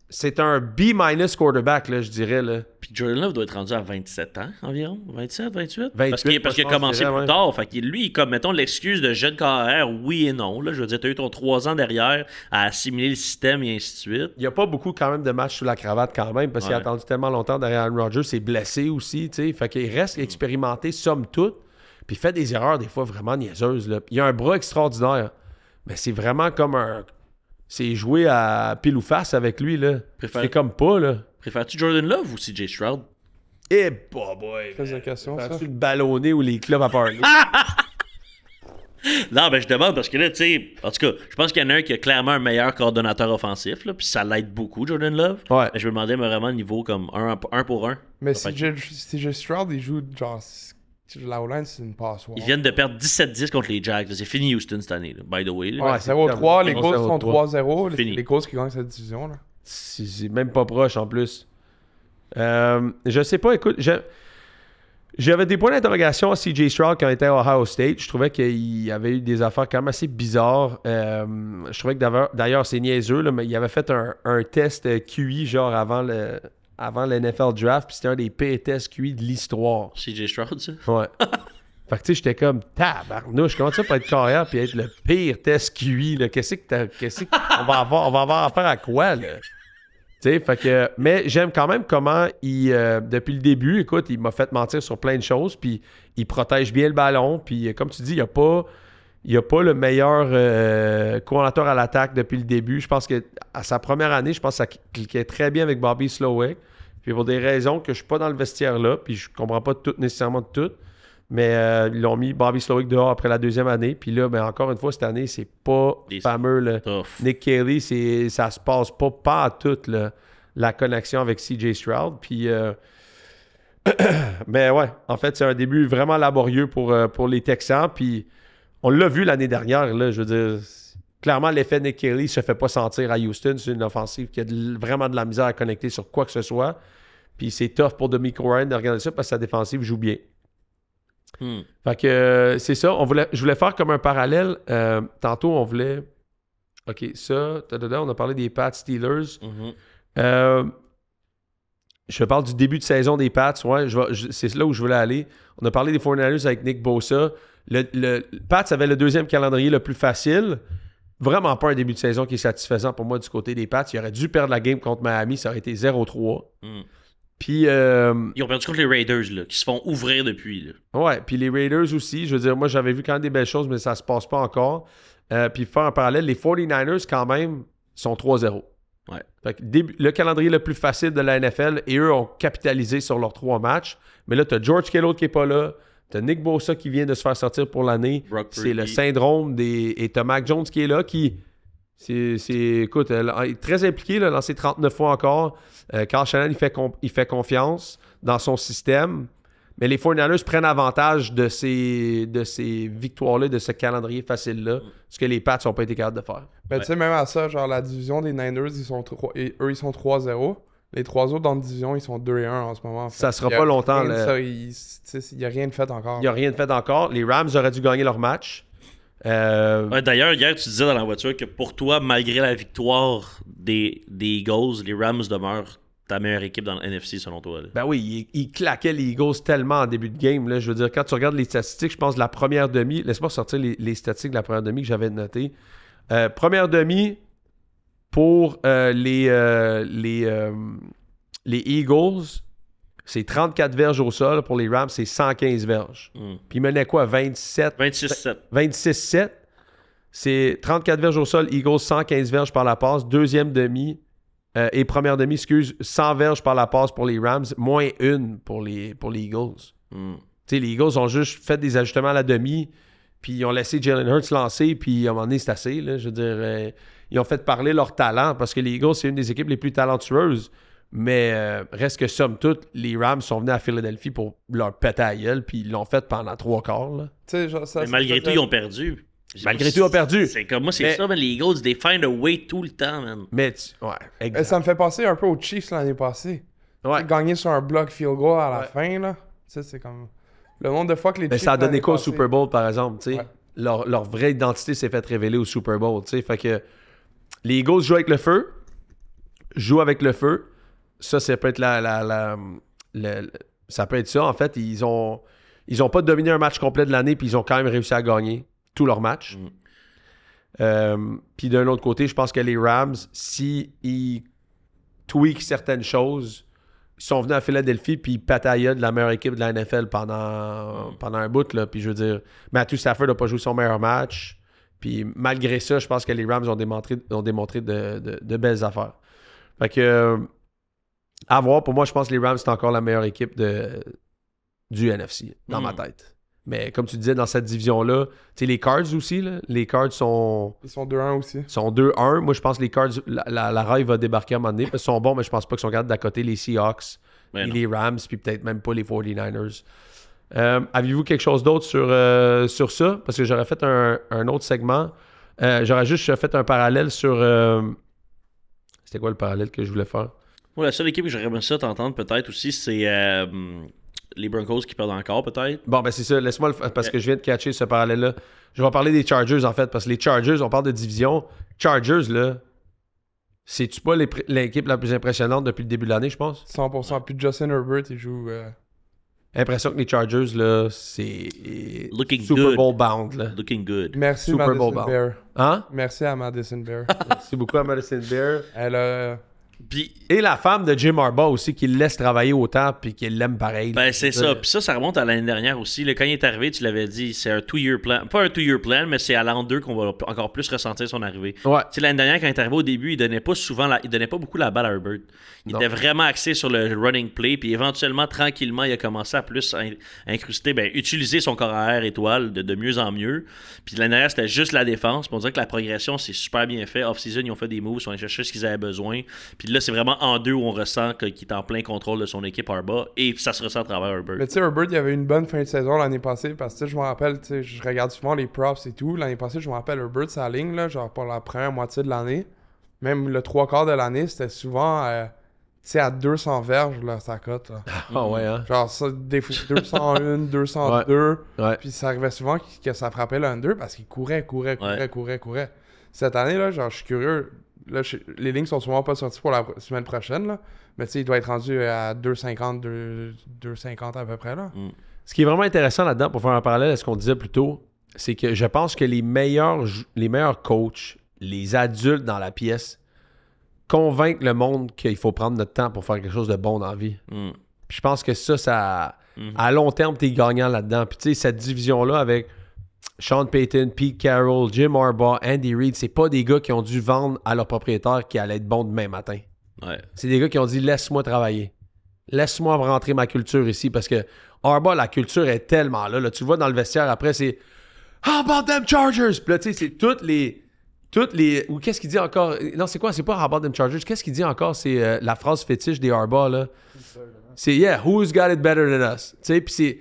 c'est un B- quarterback, là, je dirais, là. Puis Jordan Love doit être rendu à 27 ans environ. 27, 28? 28, parce qu'il a je pense, commencé je dirais, plus ouais. tard. Fait que lui, comme, mettons, l'excuse de jeune carrière, oui et non. Là, je veux dire, t'as eu ton 3 ans derrière à assimiler le système et ainsi de suite. Il n'y a pas beaucoup quand même de matchs sous la cravate quand même parce qu'il a Ouais. attendu tellement longtemps derrière Aaron Rodgers. C'est blessé aussi, tu sais. Fait qu'il reste expérimenté, somme toute. Puis il fait des erreurs des fois vraiment niaiseuses, là. Il a un bras extraordinaire. Mais c'est vraiment comme un... C'est jouer à pile ou face avec lui, là. C'est comme pas, là. Préfères-tu Jordan Love ou CJ Stroud? Eh, boy! Pose la question, ça. Fais-tu le ballonné ou les clubs à parler? Non, ben je demande parce que là, tu sais, en tout cas, je pense qu'il y en a un qui a clairement un meilleur coordonnateur offensif, là, puis ça l'aide beaucoup, Jordan Love. Ouais. Mais je me demandais vraiment le niveau comme un pour un. Mais Ça si fait que- CJ Stroud, il joue genre. La O-line, c'est une passoire. Ils viennent de perdre 17-10 contre les Jags. C'est fini Houston cette année, là, by the way. là. Ouais, 0-3. Les c'est Colts sont 0-3. 3-0. Fini. Les Colts qui gagnent cette division. Là. C'est même pas proche en plus. Je sais pas, écoute, j'avais des points d'interrogation à CJ Stroud quand il était à Ohio State. Je trouvais qu'il y avait eu des affaires quand même assez bizarres. Je trouvais que d'ailleurs, c'est niaiseux, là, mais il avait fait un test QI genre avant le NFL Draft, puis c'était un des pires tests QI de l'histoire. CJ Stroud, ça. Ouais. Fait que tu sais, j'étais comme tabarnouche, comment ça peut être carrière puis être le pire test QI, là? Qu'est-ce qu'on va avoir affaire à quoi, là? Tu sais, fait que, mais j'aime quand même comment depuis le début, écoute, il m'a fait mentir sur plein de choses, puis il protège bien le ballon, puis comme tu dis, il n'y a pas le meilleur coordinateur à l'attaque depuis le début. Je pense que à sa première année, je pense que ça cliquait très bien avec Bobby Slowick, puis pour des raisons que je suis pas dans le vestiaire là, puis je comprends pas tout nécessairement de tout. Mais ils l'ont mis Bobby Slowick dehors après la deuxième année. Puis là, ben, encore une fois, cette année, c'est pas fameux. Là. Nick Kelly, ça se passe pas à tout la connexion avec CJ Stroud. Puis, mais ouais, en fait, c'est un début vraiment laborieux pour les Texans. Puis on l'a vu l'année dernière. Là, je veux dire, clairement, l'effet Nick Kelly se fait pas sentir à Houston. C'est une offensive qui a vraiment de la misère à connecter sur quoi que ce soit. Puis c'est tough pour DeMeco Ryan de regarder ça parce que sa défensive joue bien. Fait que c'est ça. Je voulais faire comme un parallèle. Tantôt, on voulait. OK, ça. On a parlé des Pats Steelers. Je parle du début de saison des Pats. Ouais, c'est là où je voulais aller. On a parlé des 49ers avec Nick Bosa. Le Pats avait le deuxième calendrier le plus facile. Vraiment pas un début de saison qui est satisfaisant pour moi du côté des Pats. Il aurait dû perdre la game contre Miami. Ça aurait été 0-3. Puis, ils ont perdu contre les Raiders, là, qui se font ouvrir depuis. Là. Ouais, puis les Raiders aussi. Je veux dire, moi, j'avais vu quand même des belles choses, mais ça se passe pas encore. Puis, faire un parallèle, les 49ers, quand même, sont 3-0. Ouais. Fait que le calendrier le plus facile de la NFL, et eux ont capitalisé sur leurs 3 matchs. Mais là, t'as George Kittle qui est pas là. T'as Nick Bosa qui vient de se faire sortir pour l'année. C'est le syndrome et t'as Mac Jones qui est là, qui... écoute, il est très impliqué, il a lancé 39 fois encore. Carl Shannon, il fait confiance dans son système. Mais les 49ers prennent avantage de ces victoires-là, de ce calendrier facile-là, ce que les Pats n'ont pas été capables de faire. Ben, tu sais, même à ça, genre la division des Niners, ils sont 3-0. Les 3 autres dans la division, ils sont 2-1 en ce moment. Ça sera pas longtemps. Il n'y a rien de fait encore. Il n'y a rien de fait encore. Les Rams auraient dû gagner leur match. Ouais, d'ailleurs, hier, tu disais dans la voiture que pour toi, malgré la victoire des Eagles, les Rams demeurent ta meilleure équipe dans le NFC selon toi. Là. Ben oui, ils claquaient les Eagles tellement en début de game. Là. Je veux dire, quand tu regardes les statistiques, je pense que la première demi, laisse-moi sortir les statistiques de la première demi que j'avais notées. Première demi pour les Eagles, c'est 34 verges au sol. Pour les Rams, c'est 115 verges. Puis ils menaient quoi? 26-7. 26-7. C'est 34 verges au sol, Eagles 115 verges par la passe. Deuxième demi et première demi, 100 verges par la passe pour les Rams, moins 1 pour les Eagles. Tu sais, les Eagles ont juste fait des ajustements à la demi, puis ils ont laissé Jalen Hurts lancer, puis à un moment donné, c'est assez. Là, je veux dire, ils ont fait parler leur talent, parce que les Eagles, c'est une des équipes les plus talentueuses. Mais reste que, somme toute, les Rams sont venus à Philadelphie pour leur péter à la gueule, puis ils l'ont fait pendant 3 quarts. Là. Genre, mais malgré tout, ils ont perdu. Malgré tout, ils ont perdu. C'est comme moi, c'est ça, mais les Eagles, they find a way tout le temps, man. Mais, ouais, exact. Ça me fait penser un peu aux Chiefs l'année passée. Ouais. Gagner sur un block field goal à la fin, là. Tu sais, c'est comme... Le nombre de fois que les mais Chiefs... ça a donné quoi au passée... Super Bowl, par exemple, tu sais? Ouais. Leur vraie identité s'est faite révéler au Super Bowl, tu sais? Fait que les Eagles jouent avec le feu. Ça peut être ça peut être ça. En fait, ils ont pas dominé un match complet de l'année, puis ils ont quand même réussi à gagner tous leurs matchs. Puis d'un autre côté, je pense que les Rams, s'ils tweakent certaines choses, ils sont venus à Philadelphie, puis ils pataillaient de la meilleure équipe de la NFL pendant un bout. Là. Puis je veux dire, Matthew Stafford n'a pas joué son meilleur match. Puis malgré ça, je pense que les Rams ont démontré de belles affaires. Fait que, à voir, pour moi, je pense que les Rams, c'est encore la meilleure équipe du NFC, dans ma tête. Mais comme tu disais, dans cette division-là, tu sais, les Cards aussi, là, les Cards sont... Ils sont 2-1 aussi. sont 2-1. Moi, je pense que les Cards, la raille va débarquer à un moment donné. Parce qu'ils sont bons, mais je pense pas qu'ils sont capables d'à côté les Seahawks, Ben et non. les Rams, puis peut-être même pas les 49ers. Avez-vous quelque chose d'autre sur ça? Parce que j'aurais fait un autre segment. J'aurais juste fait un parallèle sur... C'était quoi le parallèle que je voulais faire? Moi, la seule équipe que j'aurais aimé ça t'entendre peut-être aussi, c'est les Broncos qui perdent encore peut-être. Bon, ben c'est ça. Laisse-moi le faire parce que je viens de catcher ce parallèle-là. Je vais parler des Chargers, en fait, parce que les Chargers, on parle de division. Chargers, là, c'est-tu pas l'équipe la plus impressionnante depuis le début de l'année, je pense? 100%. Puis Justin Herbert, il joue... Impression que les Chargers, là, c'est Looking Super good. Bowl bound, là. Looking good. Merci Super Bowl Madison bound. Bear. Hein? Merci à Madison Bear. Merci beaucoup à Madison Bear. Elle a... Puis, Et la femme de Jim Harbaugh aussi, qui le laisse travailler autant puis qui l'aime pareil. ben, c'est ça. Puis ça remonte à l'année dernière aussi. Là, quand il est arrivé, tu l'avais dit, c'est un 2-year plan. Pas un 2-year plan, mais c'est à l'an 2 qu'on va encore plus ressentir son arrivée. Ouais. Tu sais, l'année dernière, quand il est arrivé au début, il donnait pas souvent il donnait pas beaucoup la balle à Herbert. Il Non. était vraiment axé sur le running play, puis éventuellement, tranquillement, il a commencé à plus incruster, utiliser son corps à air étoile de mieux en mieux. Puis l'année dernière, c'était juste la défense. Puis on dirait que la progression, c'est super bien fait. Off-season, ils ont fait des moves, ils sont allés chercher ce qu'ils avaient besoin. Puis là, c'est vraiment en 2 où on ressent qu'il est en plein contrôle de son équipe Harbaugh, et ça se ressent à travers Herbert. Mais tu sais, Herbert, il avait une bonne fin de saison l'année passée, parce que tu sais, je me rappelle, tu sais, je regarde souvent les props et tout. L'année passée, je me rappelle Herbert, sa ligne, là, genre pour la première moitié de l'année, même le 3/4 de l'année, c'était souvent, tu sais, à 200 verges, là, sa cote, là. Ah ouais, hein? Genre, ça, des fois, 201, 202, Ouais. puis ça arrivait souvent que ça frappait le under parce qu'il courait. Cette année, là, genre, je suis curieux. Là, les lignes sont souvent pas sorties pour la semaine prochaine, là. Mais tu sais, il doit être rendu à 2,50, 2,50 à peu près, là. Ce qui est vraiment intéressant là-dedans, pour faire un parallèle à ce qu'on disait plus tôt, c'est que je pense que les meilleurs coachs, les adultes dans la pièce, convaincre le monde qu'il faut prendre notre temps pour faire quelque chose de bon dans la vie. Puis je pense que ça à long terme, t'es gagnant là-dedans. Puis tu sais, cette division-là avec Sean Payton, Pete Carroll, Jim Harbaugh, Andy Reid, c'est pas des gars qui ont dû vendre à leur propriétaire qui allait être bon demain matin. Ouais. C'est des gars qui ont dit « Laisse-moi travailler. Laisse-moi rentrer ma culture ici. » Parce que Harbaugh, la culture est tellement là. Tu le vois dans le vestiaire, après, c'est « How about them Chargers? » Puis là, tu sais, c'est toutes les... Ou qu'est-ce qu'il dit encore? Non, c'est quoi? C'est pas How about them Chargers. Qu'est-ce qu'il dit encore? C'est la phrase fétiche des Harbaugh, là. C'est « Yeah, who's got it better than us? » Tu sais, puis c'est...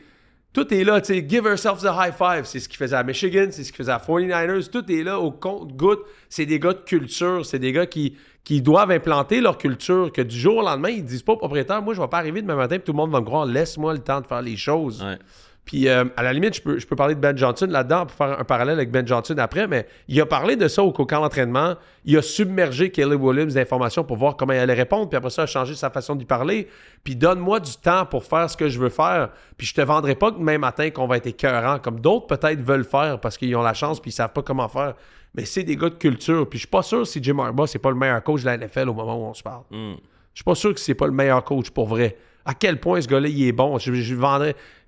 Tout est là, tu sais, give yourselves a high five. C'est ce qu'il faisait à Michigan, c'est ce qu'il faisait à 49ers. Tout est là au compte-goutte. C'est des gars de culture, c'est des gars qui doivent implanter leur culture, que du jour au lendemain, ils disent pas au propriétaire, moi, je vais pas arriver demain matin, puis tout le monde va me croire, laisse-moi le temps de faire les choses. Ouais. Puis, à la limite, je peux parler de Ben Johnson là-dedans pour faire un parallèle avec Ben Johnson après, mais il a parlé de ça au camp d'entraînement. Il a submergé Caleb Williams d'informations pour voir comment il allait répondre, puis après ça, il a changé sa façon d'y parler. Puis, donne-moi du temps pour faire ce que je veux faire. Puis, je te vendrai pas que demain matin qu'on va être écœurant, comme d'autres peut-être veulent faire parce qu'ils ont la chance puis ils savent pas comment faire. Mais c'est des gars de culture. Puis, je suis pas sûr si Jim Harbaugh, c'est pas le meilleur coach de la NFL au moment où on se parle. Je suis pas sûr que c'est pas le meilleur coach pour vrai. À quel point ce gars-là, il est bon. Je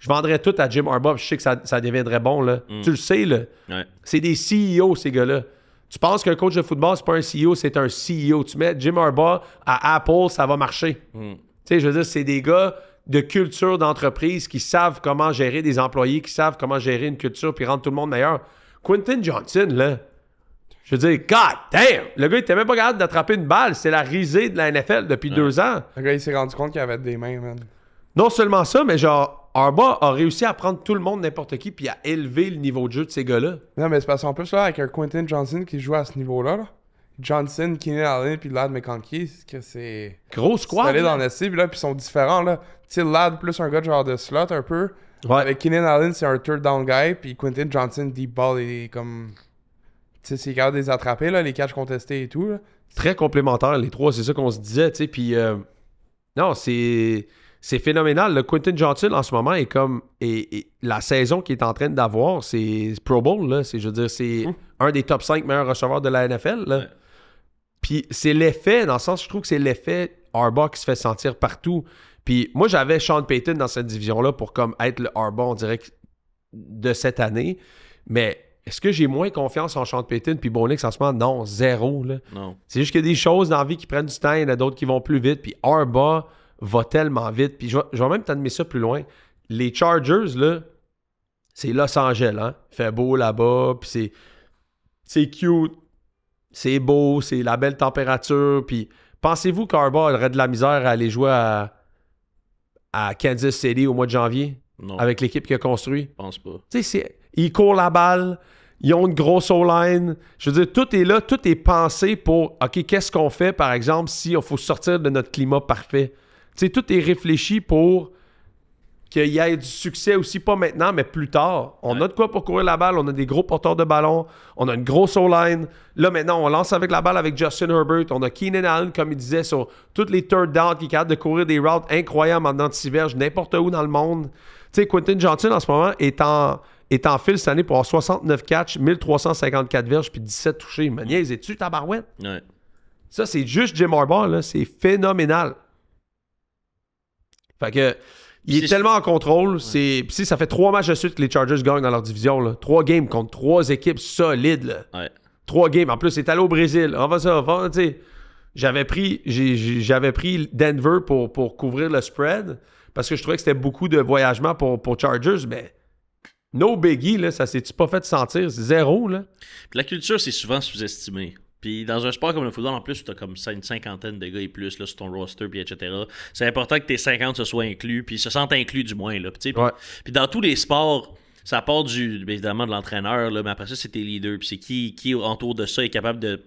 vendrais tout à Jim Harbaugh. Je sais que ça deviendrait bon, là. Tu le sais, là. Ouais. C'est des CEO, ces gars-là. Tu penses qu'un coach de football, c'est pas un CEO, c'est un CEO. Tu mets Jim Harbaugh à Apple, ça va marcher. Tu sais, je veux dire, c'est des gars de culture d'entreprise qui savent comment gérer des employés, qui savent comment gérer une culture puis rendre tout le monde meilleur. Quentin Johnson, là, je veux dire, God damn! Le gars, il était même pas capable d'attraper une balle. C'est la risée de la NFL depuis 2 ans. Le gars, il s'est rendu compte qu'il avait des mains, man. Non seulement ça, mais genre, Harbaugh a réussi à prendre tout le monde, n'importe qui, puis à élever le niveau de jeu de ces gars-là. Non, mais c'est parce qu'en plus, là, avec un Quentin Johnson qui joue à ce niveau-là, là, Johnson, Keenan Allen, puis Ladd McConkey, que c'est... Gros squad. Solide là. en esti, puis là, puis ils sont différents, là. Tu sais, Ladd, plus un gars de genre de slot, un peu. Ouais. Avec Keenan Allen, c'est un third down guy, puis Quentin Johnson, deep ball, il est comme... Tu sais, c'est capable de les attraper, là, les catchs contestés et tout, là. Très complémentaires, les trois, c'est ça qu'on se disait, tu sais, puis... non, c'est phénoménal. Le Quentin Johnson, en ce moment, est comme... Et la saison qu'il est en train d'avoir, c'est Pro Bowl, là. Je veux dire, c'est un des top 5 meilleurs receveurs de la NFL, là. Ouais. Puis c'est l'effet, dans le sens, je trouve que c'est l'effet Harbaugh qui se fait sentir partout. Puis moi, j'avais Sean Payton dans cette division-là pour comme être le Harbaugh, on dirait, de cette année. Mais est-ce que j'ai moins confiance en Sean Payton puis Bo Nix en ce moment? Non, zéro. Là. Non. C'est juste qu'il y a des choses dans la vie qui prennent du temps, il y en a d'autres qui vont plus vite. Puis Harbaugh va tellement vite. Puis je vais même t'admettre ça plus loin. Les Chargers, là, c'est Los Angeles, hein? Il fait beau là-bas, puis c'est cute, c'est beau, c'est la belle température, puis pensez-vous qu'Harbaugh aurait de la misère à aller jouer à Kansas City au mois de janvier Non, avec l'équipe qu'il a construit? je pense pas. Tu sais, ils courent la balle, ils ont une grosse O-line. Je veux dire, tout est là, tout est pensé pour, OK, qu'est-ce qu'on fait, par exemple, si il faut sortir de notre climat parfait? Tu sais, tout est réfléchi pour qu'il y ait du succès aussi, pas maintenant, mais plus tard. On a de quoi pour courir la balle, on a des gros porteurs de ballon, on a une grosse O-line. Là, maintenant, on lance avec la balle avec Justin Herbert. On a Keenan Allen, comme il disait, sur toutes les third downs, qui est capable de courir des routes incroyables en dedans de 6 verges, n'importe où dans le monde. Tu sais, Quentin Johnson, en ce moment, est en file cette année pour avoir 69 catchs, 1354 verges, puis 17 touchés. Mais niaise-tu, tabarouette? Ouais. Ça, c'est juste Jim Harbaugh, là. C'est phénoménal. Fait que... Il est tellement en contrôle. Puis ça fait 3 matchs de suite que les Chargers gagnent dans leur division. Là. 3 games contre 3 équipes solides. Là. Ouais. 3 games. En plus, c'est allé au Brésil. J'avais pris Denver pour couvrir le spread parce que je trouvais que c'était beaucoup de voyagement pour Chargers, mais no biggie, là, ça s'est-tu pas fait sentir? C'est 0, là. Puis la culture, c'est souvent sous-estimé. Puis dans un sport comme le football, en plus, où t'as comme ça une cinquantaine de gars et plus là, sur ton roster, puis etc., c'est important que tes 50 se soient inclus, puis se sentent inclus du moins. Là, puis dans tous les sports, ça part évidemment de l'entraîneur, là, mais après ça, c'est tes leaders, puis c'est qui autour de ça est capable de,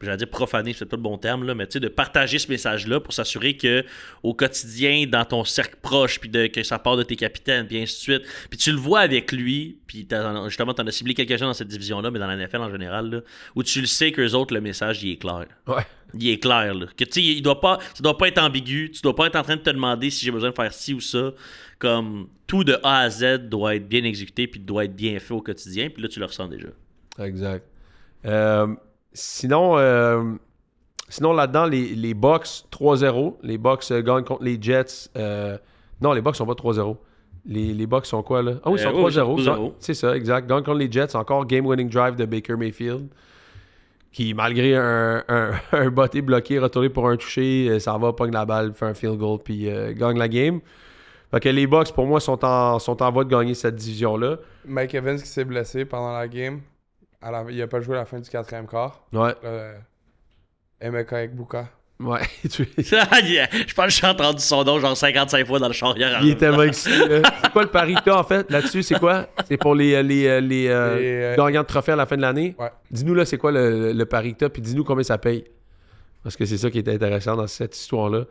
j'allais dire profaner, c'est peut-être pas le bon terme, là, mais de partager ce message-là pour s'assurer que au quotidien, dans ton cercle proche, puis que ça part de tes capitaines, puis ainsi de suite. Puis tu le vois avec lui, puis justement, t'en as ciblé quelques-uns dans cette division-là, mais dans la NFL en général, là, où tu le sais qu'eux autres, le message, il est clair. Ouais. Il est clair, là. Que tu sais, ça doit pas être ambigu, tu dois pas être en train de te demander si j'ai besoin de faire ci ou ça. Comme tout de A à Z doit être bien exécuté, puis doit être bien fait au quotidien, puis là, tu le ressens déjà. Exact. Sinon, là-dedans, les Bucks 3-0. Les Bucks gagnent contre les Jets. Non, les Bucks sont pas 3-0. Les Bucks sont quoi, là? Ah oui, ils sont 3-0. C'est ça, exact. Gagnent contre les Jets. Encore game-winning drive de Baker Mayfield. Qui, malgré un botté bloqué, retourné pour un touché, ça va, pogne la balle, fait un field goal, puis gagne la game. Fait que les Bucks, pour moi, sont en voie de gagner cette division-là. Mike Evans qui s'est blessé pendant la game. Il a pas joué à la fin du 4e quart. Ouais. Emeka Egbuka. Ouais. Je pense que j'ai entendu son nom genre 55 fois dans le char hier. Il est tellement excité. C'est quoi le pari que t'as, en fait, là-dessus? C'est quoi? C'est pour les gagnants de trophées à la fin de l'année? Ouais. Dis-nous, là, c'est quoi le pari que t'as, puis dis-nous combien ça paye. Parce que c'est ça qui est intéressant dans cette histoire-là.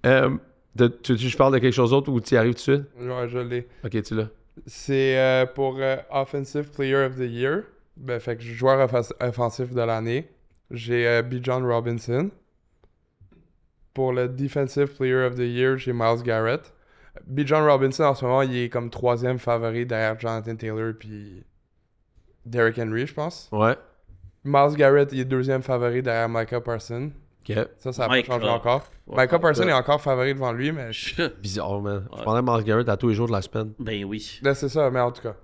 Tu veux que je parle de quelque chose d'autre ou tu y arrives tout de suite? Ouais, je l'ai. Ok, tu l'as. C'est pour Offensive Player of the Year. Fait que joueur offensif de l'année. J'ai Bijan Robinson. Pour le Defensive Player of the Year, j'ai Myles Garrett. Bijan Robinson, en ce moment, il est comme 3e favori derrière Jonathan Taylor puis Derrick Henry, je pense. Ouais. Myles Garrett, il est 2e favori derrière Micah Parsons. Ok. Ça a pas changé encore. Micah Parsons est encore favori devant lui, mais... Bizarre, man. Je prendrais Myles Garrett à tous les jours de la semaine. Ben oui. Là, c'est ça, mais en tout cas.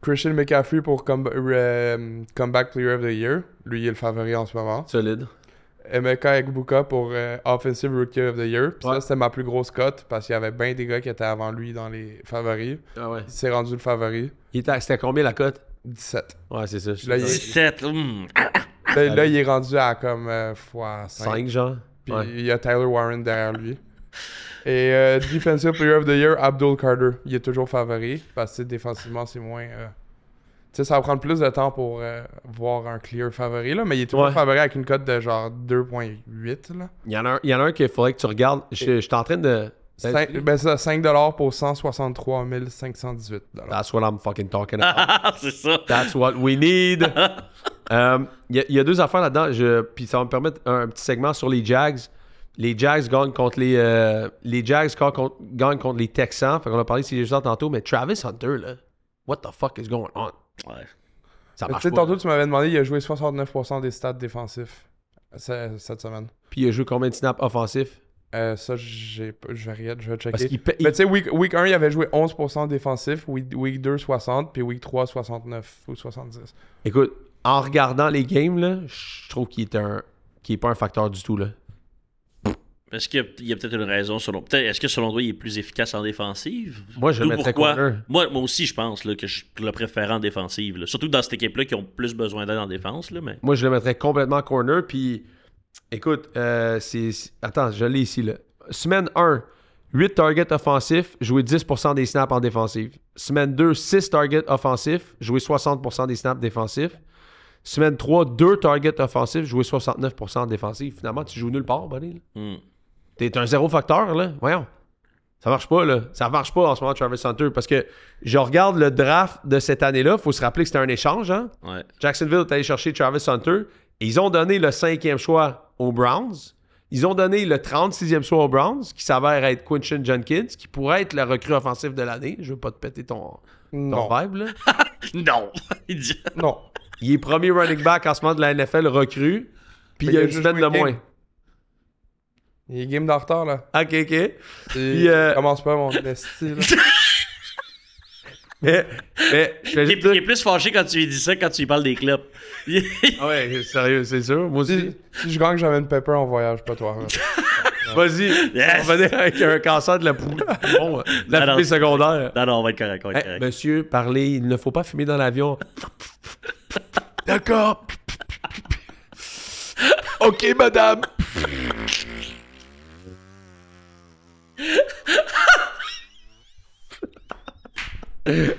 Christian McCaffrey pour Comeback Player of the Year. Lui, il est le favori en ce moment. Solide. Emeka Egbuka pour Offensive Rookie of the Year. Puis Ouais. ça, c'était ma plus grosse cote parce qu'il y avait bien des gars qui étaient avant lui dans les favoris. Ah ouais. Il s'est rendu le favori. C'était combien la cote? 17. Ouais, c'est ça. Là, il est, 17. là, il est rendu à comme x5. 5, genre. Puis Ouais. il y a Tyler Warren derrière lui. Et Defensive Player of the Year, Abdul Carter. Il est toujours favori parce que défensivement, c'est moins... Tu sais, ça va prendre plus de temps pour voir un clear favori, là, mais il est toujours favori avec une cote de genre 2.8. Là. Il y en a un qu'il faudrait que tu regardes. Je suis en train de... 5$ pour 163 518$. That's what I'm fucking talking about. C'est ça. That's what we need. Il y a 2 affaires là-dedans. Puis ça va me permettre un petit segment sur les Jags. Les Jags gagnent contre les Jags gagnent contre les Texans. Fait qu'on a parlé de ces jeux tantôt, mais Travis Hunter, là, what the fuck is going on? Ouais. Ça Tu marche sais, pas. tantôt, tu m'avais demandé, il a joué 69% des stats défensifs cette semaine. Puis il a joué combien de snaps offensifs? Ça, je vais checker. Parce qu'il Mais tu sais, week 1, il avait joué 11% défensif, week 2, 60, puis week 3, 69 ou 70. Écoute, en regardant les games, là, je trouve qu'il est pas un facteur du tout, là. Est-ce qu'il y a peut-être une raison est-ce que selon toi, il est plus efficace en défensive? Moi, je le mettrais corner. Moi aussi, je pense là, que je le préfère en défensive. Là. Surtout dans cette équipe-là qui ont plus besoin d'aide en défense. Là, mais... Moi, je le mettrais complètement corner. Puis, écoute, attends, je l'ai ici. Là. Semaine 1, 8 targets offensifs, jouer 10% des snaps en défensive. Semaine 2, 6 targets offensifs, jouer 60% des snaps défensifs. Semaine 3, 2 targets offensifs, jouer 69% en défensive. Finalement, tu joues nulle part, buddy. T'es un zéro facteur, là. Voyons. Ça marche pas, là. Ça marche pas en ce moment, Travis Hunter. Parce que je regarde le draft de cette année-là. Faut se rappeler que c'était un échange, hein? Ouais. Jacksonville est allé chercher Travis Hunter. Et ils ont donné le 5e choix aux Browns. Ils ont donné le 36e choix aux Browns, qui s'avère être Quinton Jenkins, qui pourrait être le recrue offensif de l'année. Je veux pas te péter ton vibe, là. Non. Non. Il est premier running back en ce moment de la NFL recrue. Puis il y a une semaine de moins. Il est game d'en retard, là. OK. Puis, commence pas, mon esti, là. mais je vais juste Il est plus fâché quand tu lui dis ça, quand tu lui parles des clubs. Ah ouais, sérieux, c'est sûr. Moi aussi. Si je gagne, j'amène Pepper en voyage, pas toi. Vas-y. Yes. On va venir avec un cancer de la fumée secondaire. Non, on va être correct. Monsieur, parlez, il ne faut pas fumer dans l'avion. D'accord. OK, madame. Aïe.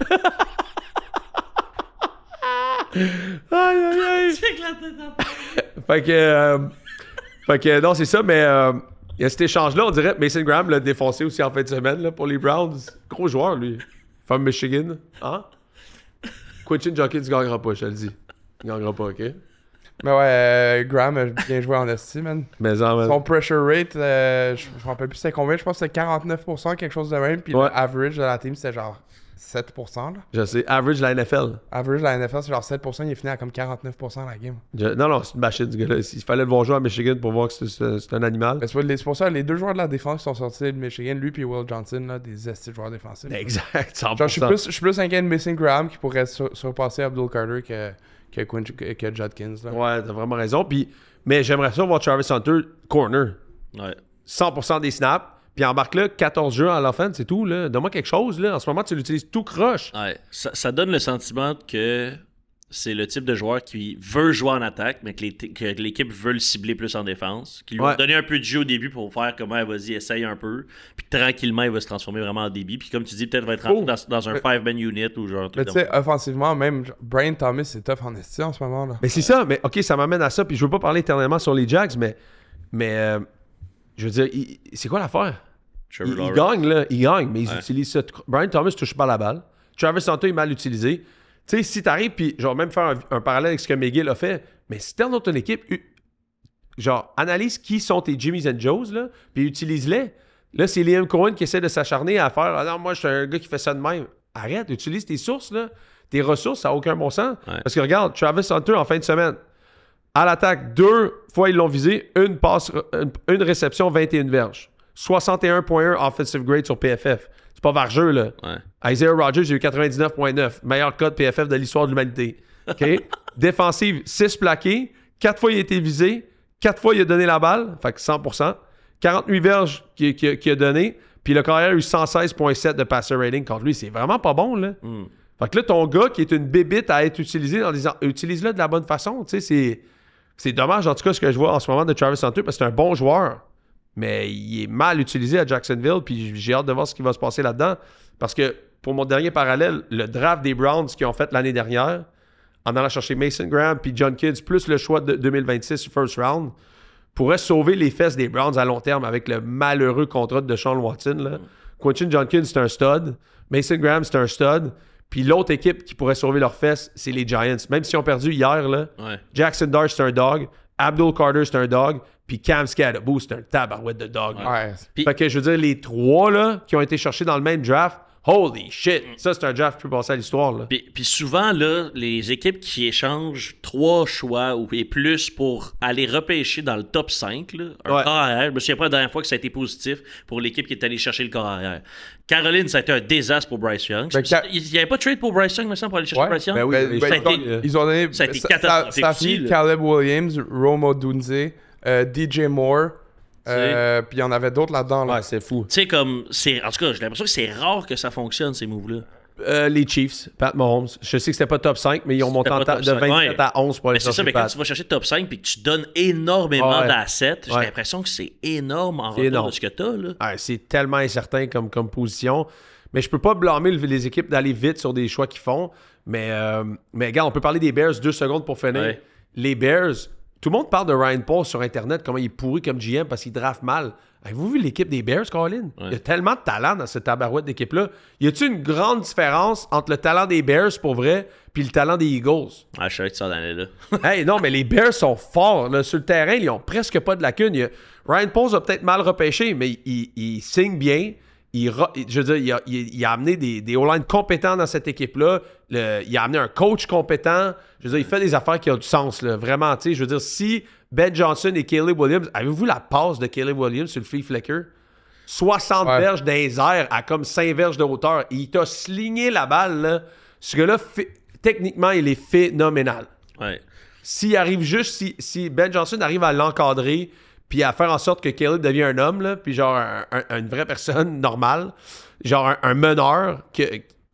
Fait que non, c'est ça, mais il y a cet échange-là, on dirait Mason Graham l'a défoncé aussi en fin de semaine là, pour les Browns. Gros joueur, lui. From Michigan. Hein? Quinton Jenkins ne gagnera pas, je te le dis. Il ne gagnera pas, OK? Mais ouais, Graham a bien joué en esti, man. Son pressure rate, je me rappelle plus c'était combien, je pense que c'était 49%, quelque chose de même, puis l'average de la team, c'était genre 7%. Là. Je sais, average de la NFL. Average de la NFL, c'est genre 7%, il est fini à comme 49% la game. Non, c'est une machine, ce gars-là. Il fallait le voir jouer à Michigan pour voir que c'est un animal. Mais c'est pour ça, les deux joueurs de la défense qui sont sortis de Michigan, lui et Will Johnson, là, des estis joueurs défensifs. Exact, 100%. Genre, je suis plus inquiet de Missing Graham qui pourrait surpasser Abdul Carter que Judkins. Là. Ouais, t'as vraiment raison. Mais j'aimerais ça voir Travis Hunter corner. Ouais. 100% des snaps. Puis embarque là 14 jeux à l'offense, c'est tout. Là. Donne-moi quelque chose. Là. En ce moment, tu l'utilises tout croche. Ouais. Ça donne le sentiment que c'est le type de joueur qui veut jouer en attaque, mais que l'équipe veut le cibler plus en défense. Qui lui a donné un peu de jeu au début pour faire comment, vas-y, essaye un peu. Puis tranquillement, il va se transformer vraiment en débit. Puis comme tu dis, peut-être va être rentré dans un 5-man unit ou genre. Mais tu sais, offensivement, même Brian Thomas, c'est tough en esti en ce moment. Là. Mais c'est ça. Mais OK, ça m'amène à ça. Puis je veux pas parler éternellement sur les Jags, mais je veux dire, c'est quoi l'affaire? Il gagne, là. Il gagne, mais ils utilisent ça. Brian Thomas touche pas la balle. Travis Hunter est mal utilisé. Tu sais, si t'arrives, puis genre même faire un parallèle avec ce que McGill a fait, mais si t'es dans ton équipe, genre analyse qui sont tes Jimmys and Joes, là, puis utilise-les. Là, c'est Liam Cohen qui essaie de s'acharner à faire « Ah non, moi, je suis un gars qui fait ça de même. » Arrête, utilise tes sources, là. Tes ressources, ça n'a aucun bon sens. Ouais. Parce que regarde, Travis Hunter, en fin de semaine, à l'attaque, 2 fois ils l'ont visé, une réception, 21 verges. 61.1 offensive grade sur PFF. C'est pas vargeux, là. Ouais. Isaiah Rodgers, j'ai eu 99.9. Meilleur code PFF de l'histoire de l'humanité. OK? Défensive, 6 plaqués. 4 fois, il a été visé. 4 fois, il a donné la balle. Fait que 100%. 48 verges qu'il a donné. Puis le carrière a eu 116.7 de passer rating contre lui. C'est vraiment pas bon, là. Fait que là, ton gars qui est une bébite à être utilisé en disant utilise-le de la bonne façon. Tu sais, c'est dommage, en tout cas, ce que je vois en ce moment de Travis Hunter, parce que c'est un bon joueur. Mais il est mal utilisé à Jacksonville, puis j'ai hâte de voir ce qui va se passer là-dedans. Parce que, pour mon dernier parallèle, le draft des Browns qu'ils ont fait l'année dernière, en allant chercher Mason Graham puis John Kidd, plus le choix de 2026 first round, pourrait sauver les fesses des Browns à long terme avec le malheureux contrat de Deshaun Watson. Là. Quinton Jenkins, c'est un stud. Mason Graham, c'est un stud. Puis l'autre équipe qui pourrait sauver leurs fesses, c'est les Giants. Même s'ils ont perdu hier, là, Jackson Dart, c'est un dog. Abdul Carter, c'est un dog. Puis Cam Scadaboo, c'est un tabarouette de dog. Ouais. Fait que je veux dire, les 3 là, qui ont été cherchés dans le même draft, holy shit! Ça, c'est un draft plus passé à l'histoire. Là. Puis souvent, là, les équipes qui échangent 3 choix et plus pour aller repêcher dans le top 5, là, un corps arrière, je me souviens pas la dernière fois que ça a été positif pour l'équipe qui est allée chercher le corps arrière. Caroline, ça a été un désastre pour Bryce Young. Il n'y avait pas de trade pour Bryce Young, me semble, pour aller chercher Bryce Young? Ben oui, ils ont donné... Ça a été catastrophique ça a fini Caleb Williams, Rome Odunze, DJ Moore, Puis il y en avait d'autres là-dedans. Là. Ouais, c'est fou. Tu sais, comme. En tout cas, j'ai l'impression que c'est rare que ça fonctionne, ces moves-là. Les Chiefs, Pat Mahomes. Je sais que c'était pas top 5, mais ils ont monté C'était pas de top 5, 27 à 11 pour aller Mais c'est ça, chercher mais quand Pat. tu vas chercher top 5 et que tu donnes énormément Ouais. d'assets, j'ai Ouais. l'impression que c'est énorme en C'est retour énorme. de ce que t'as, là. Ouais, c'est tellement incertain comme position. Mais je peux pas blâmer les équipes d'aller vite sur des choix qu'ils font. Mais regarde, on peut parler des Bears 2 secondes pour finir. Ouais. Les Bears, tout le monde parle de Ryan Paul sur Internet, comment il est pourri comme GM parce qu'il draft mal. Avez-vous vu l'équipe des Bears, Colin? Il y a tellement de talent dans cette tabarouette d'équipe-là. Y a-t-il une grande différence entre le talent des Bears, pour vrai, puis le talent des Eagles? Ah, je savais que tu en allais là. Hey, non, mais les Bears sont forts. Là. Sur le terrain, ils ont presque pas de lacunes. Ryan Pauls a peut-être mal repêché, mais il signe bien. Je veux dire, il a amené des O-line compétents dans cette équipe-là. Il a amené un coach compétent. Je veux dire, il fait des affaires qui ont du sens. Là. Vraiment, tu sais, je veux dire, si Ben Johnson et Caleb Williams... Avez-vous la passe de Caleb Williams sur le flea flicker? 60 verges dans les airs à comme 5 verges de hauteur. Il t'a slingé la balle, là. Ce gars-là, techniquement, il est phénoménal. Ouais. S'il arrive juste... Si Ben Johnson arrive à l'encadrer puis à faire en sorte que Caleb devienne un homme, là, puis genre une vraie personne normale, genre un meneur, que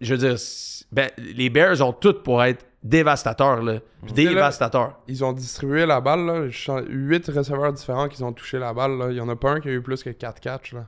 je veux dire, les Bears ont tout pour être dévastateurs, là. Dévastateurs. Ils ont distribué la balle, là. 8 receveurs différents qui ont touché la balle, là. Il y en a pas un qui a eu plus que 4 catchs, là.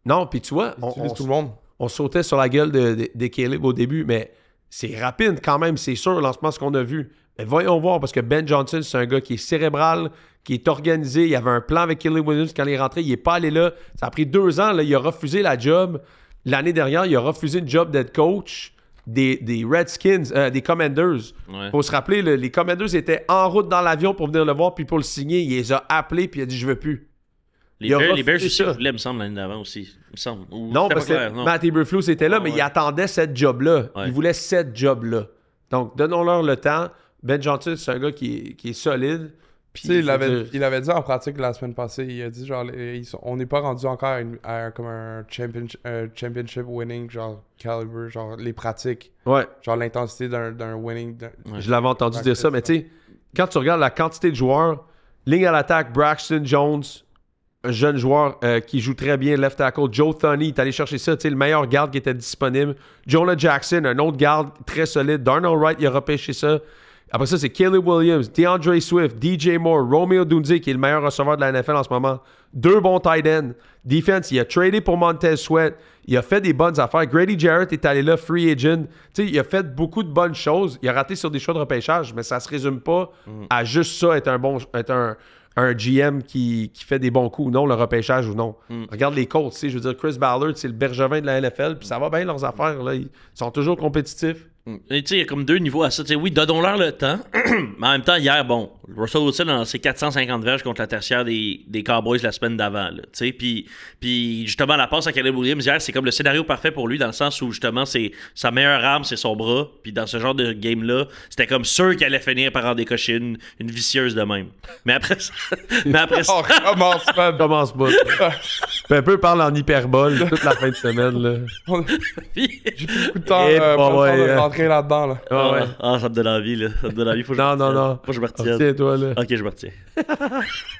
Non, puis tu vois, Ils utilisent tout le monde. on sautait sur la gueule de Caleb au début, mais c'est rapide quand même, c'est sûr, lancement, ce qu'on a vu. Mais voyons voir, parce que Ben Johnson, c'est un gars qui est cérébral, qui est organisé. Il y avait un plan avec Caleb Williams quand il est rentré. Il n'est pas allé là. Ça a pris 2 ans. Là, il a refusé la job. L'année dernière, il a refusé une job d'être coach des Redskins, des Commanders. Ouais. Faut se rappeler, les Commanders étaient en route dans l'avion pour venir le voir, puis pour le signer. Il les a appelés, puis il a dit « Je veux plus ». Les Il a Bears refusé aussi ça. voulaient, me semble, l'année d'avant aussi. Il me semble. Ou Non, c'était parce pas clair, que non. Matt Eberflus était là, mais il attendait cette job-là. Ouais. Il voulait cette job-là. Donc, donnons-leur le temps. Ben Johnson, c'est un gars qui est solide. Puis, Tu sais, je veux dire, il avait dit en pratique la semaine passée, il a dit genre, on n'est pas rendu encore comme un championship winning, genre caliber, genre les pratiques, ouais. genre l'intensité d'un winning. Je l'avais entendu dire ça, mais tu sais, quand tu regardes la quantité de joueurs, ligne à l'attaque, Braxton Jones, un jeune joueur qui joue très bien, left tackle, Joe Thuney, il est allé chercher ça, tu sais, le meilleur garde qui était disponible, Jonah Jackson, un autre garde très solide, Darnell Wright, il a repêché ça. Après ça, c'est Caleb Williams, DeAndre Swift, DJ Moore, Romeo Dunze, qui est le meilleur receveur de la NFL en ce moment. 2 bons tight ends. Defense, il a tradé pour Montez Sweat. Il a fait des bonnes affaires. Grady Jarrett est allé là, free agent. Tu sais, il a fait beaucoup de bonnes choses. Il a raté sur des choix de repêchage, mais ça se résume pas à juste ça, être un GM qui fait des bons coups, non, le repêchage ou non. Regarde les Colts, tu sais, je veux dire, Chris Ballard, c'est le Bergevin de la NFL, puis ça va bien leurs affaires, là. Ils sont toujours compétitifs. Et tu sais, il y a comme 2 niveaux à ça. Tu sais, oui, donnons-leur le temps. Mais en même temps, hier, bon, Russell Wilson a lancé 450 verges contre la tertiaire des Cowboys la semaine d'avant. Tu sais, puis justement, la passe à Caleb Williams hier, c'est comme le scénario parfait pour lui dans le sens où justement, c'est sa meilleure arme, c'est son bras. Puis dans ce genre de game-là, c'était comme sûr qu'il allait finir par en décocher une vicieuse de même. Mais après ça. Oh, commence, man. Commence pas. Puis un peu parle en hyperbole toute la fin de semaine, là. J'ai plus beaucoup de temps Eh, pour ouais, de rentrer là-dedans, là. Ah ouais. Ça me donne envie, là. Ça me donne envie. Faut que je Non, me non, retienne. non. Faut que je me retienne. Retiens-toi, là. Ok, je me retiens.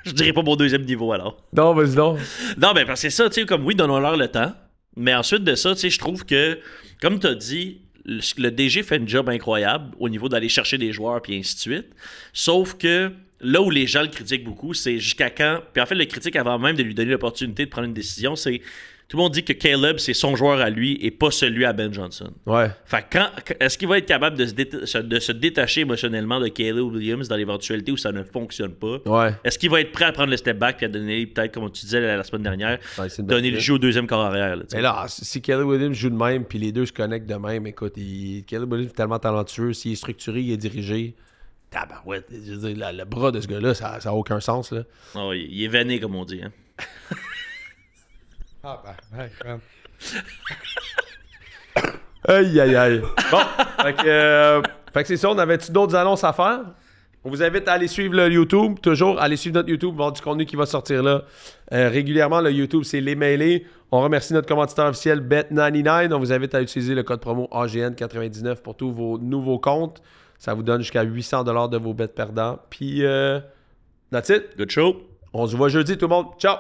Je dirais pas mon 2e niveau alors. Non, vas-y donc. Non, ben parce que c'est ça, tu sais, comme oui, donnons-leur le temps. Mais ensuite de ça, tu sais, je trouve que, comme tu as dit, le DG fait une job incroyable au niveau d'aller chercher des joueurs puis ainsi de suite. Sauf que là où les gens le critiquent beaucoup, c'est jusqu'à quand. Puis en fait, le critique avant même de lui donner l'opportunité de prendre une décision, c'est. Tout le monde dit que Caleb, c'est son joueur à lui et pas celui à Ben Johnson. Ouais. Fait que est-ce qu'il va être capable de se détacher émotionnellement de Caleb Williams dans l'éventualité où ça ne fonctionne pas? Ouais. Est-ce qu'il va être prêt à prendre le step back et à donner, peut-être, comme tu disais la semaine dernière, Ouais, c'est une bonne donner le idée. jeu au 2e corps arrière? Là, tu sais. Mais là, si Caleb Williams joue de même, puis les deux se connectent de même, écoute, Caleb Williams est tellement talentueux, s'il est structuré, il est dirigé. Tabarouette, je veux dire, le bras de ce gars-là, ça n'a aucun sens, là. Ah oui, il est veiné, comme on dit. Hein. Ah, ben, man. Aïe, aïe, aïe. Bon, fait que c'est ça, on avait-tu d'autres annonces à faire? On vous invite à aller suivre le YouTube, toujours, aller suivre notre YouTube, voir du contenu qui va sortir là. Régulièrement, le YouTube, c'est Les Mêlés. On remercie notre commanditaire officiel Bet99. On vous invite à utiliser le code promo AGN99 pour tous vos nouveaux comptes. Ça vous donne jusqu'à 800$ de vos bets perdants. Puis, that's it. Good show. On se voit jeudi, tout le monde. Ciao!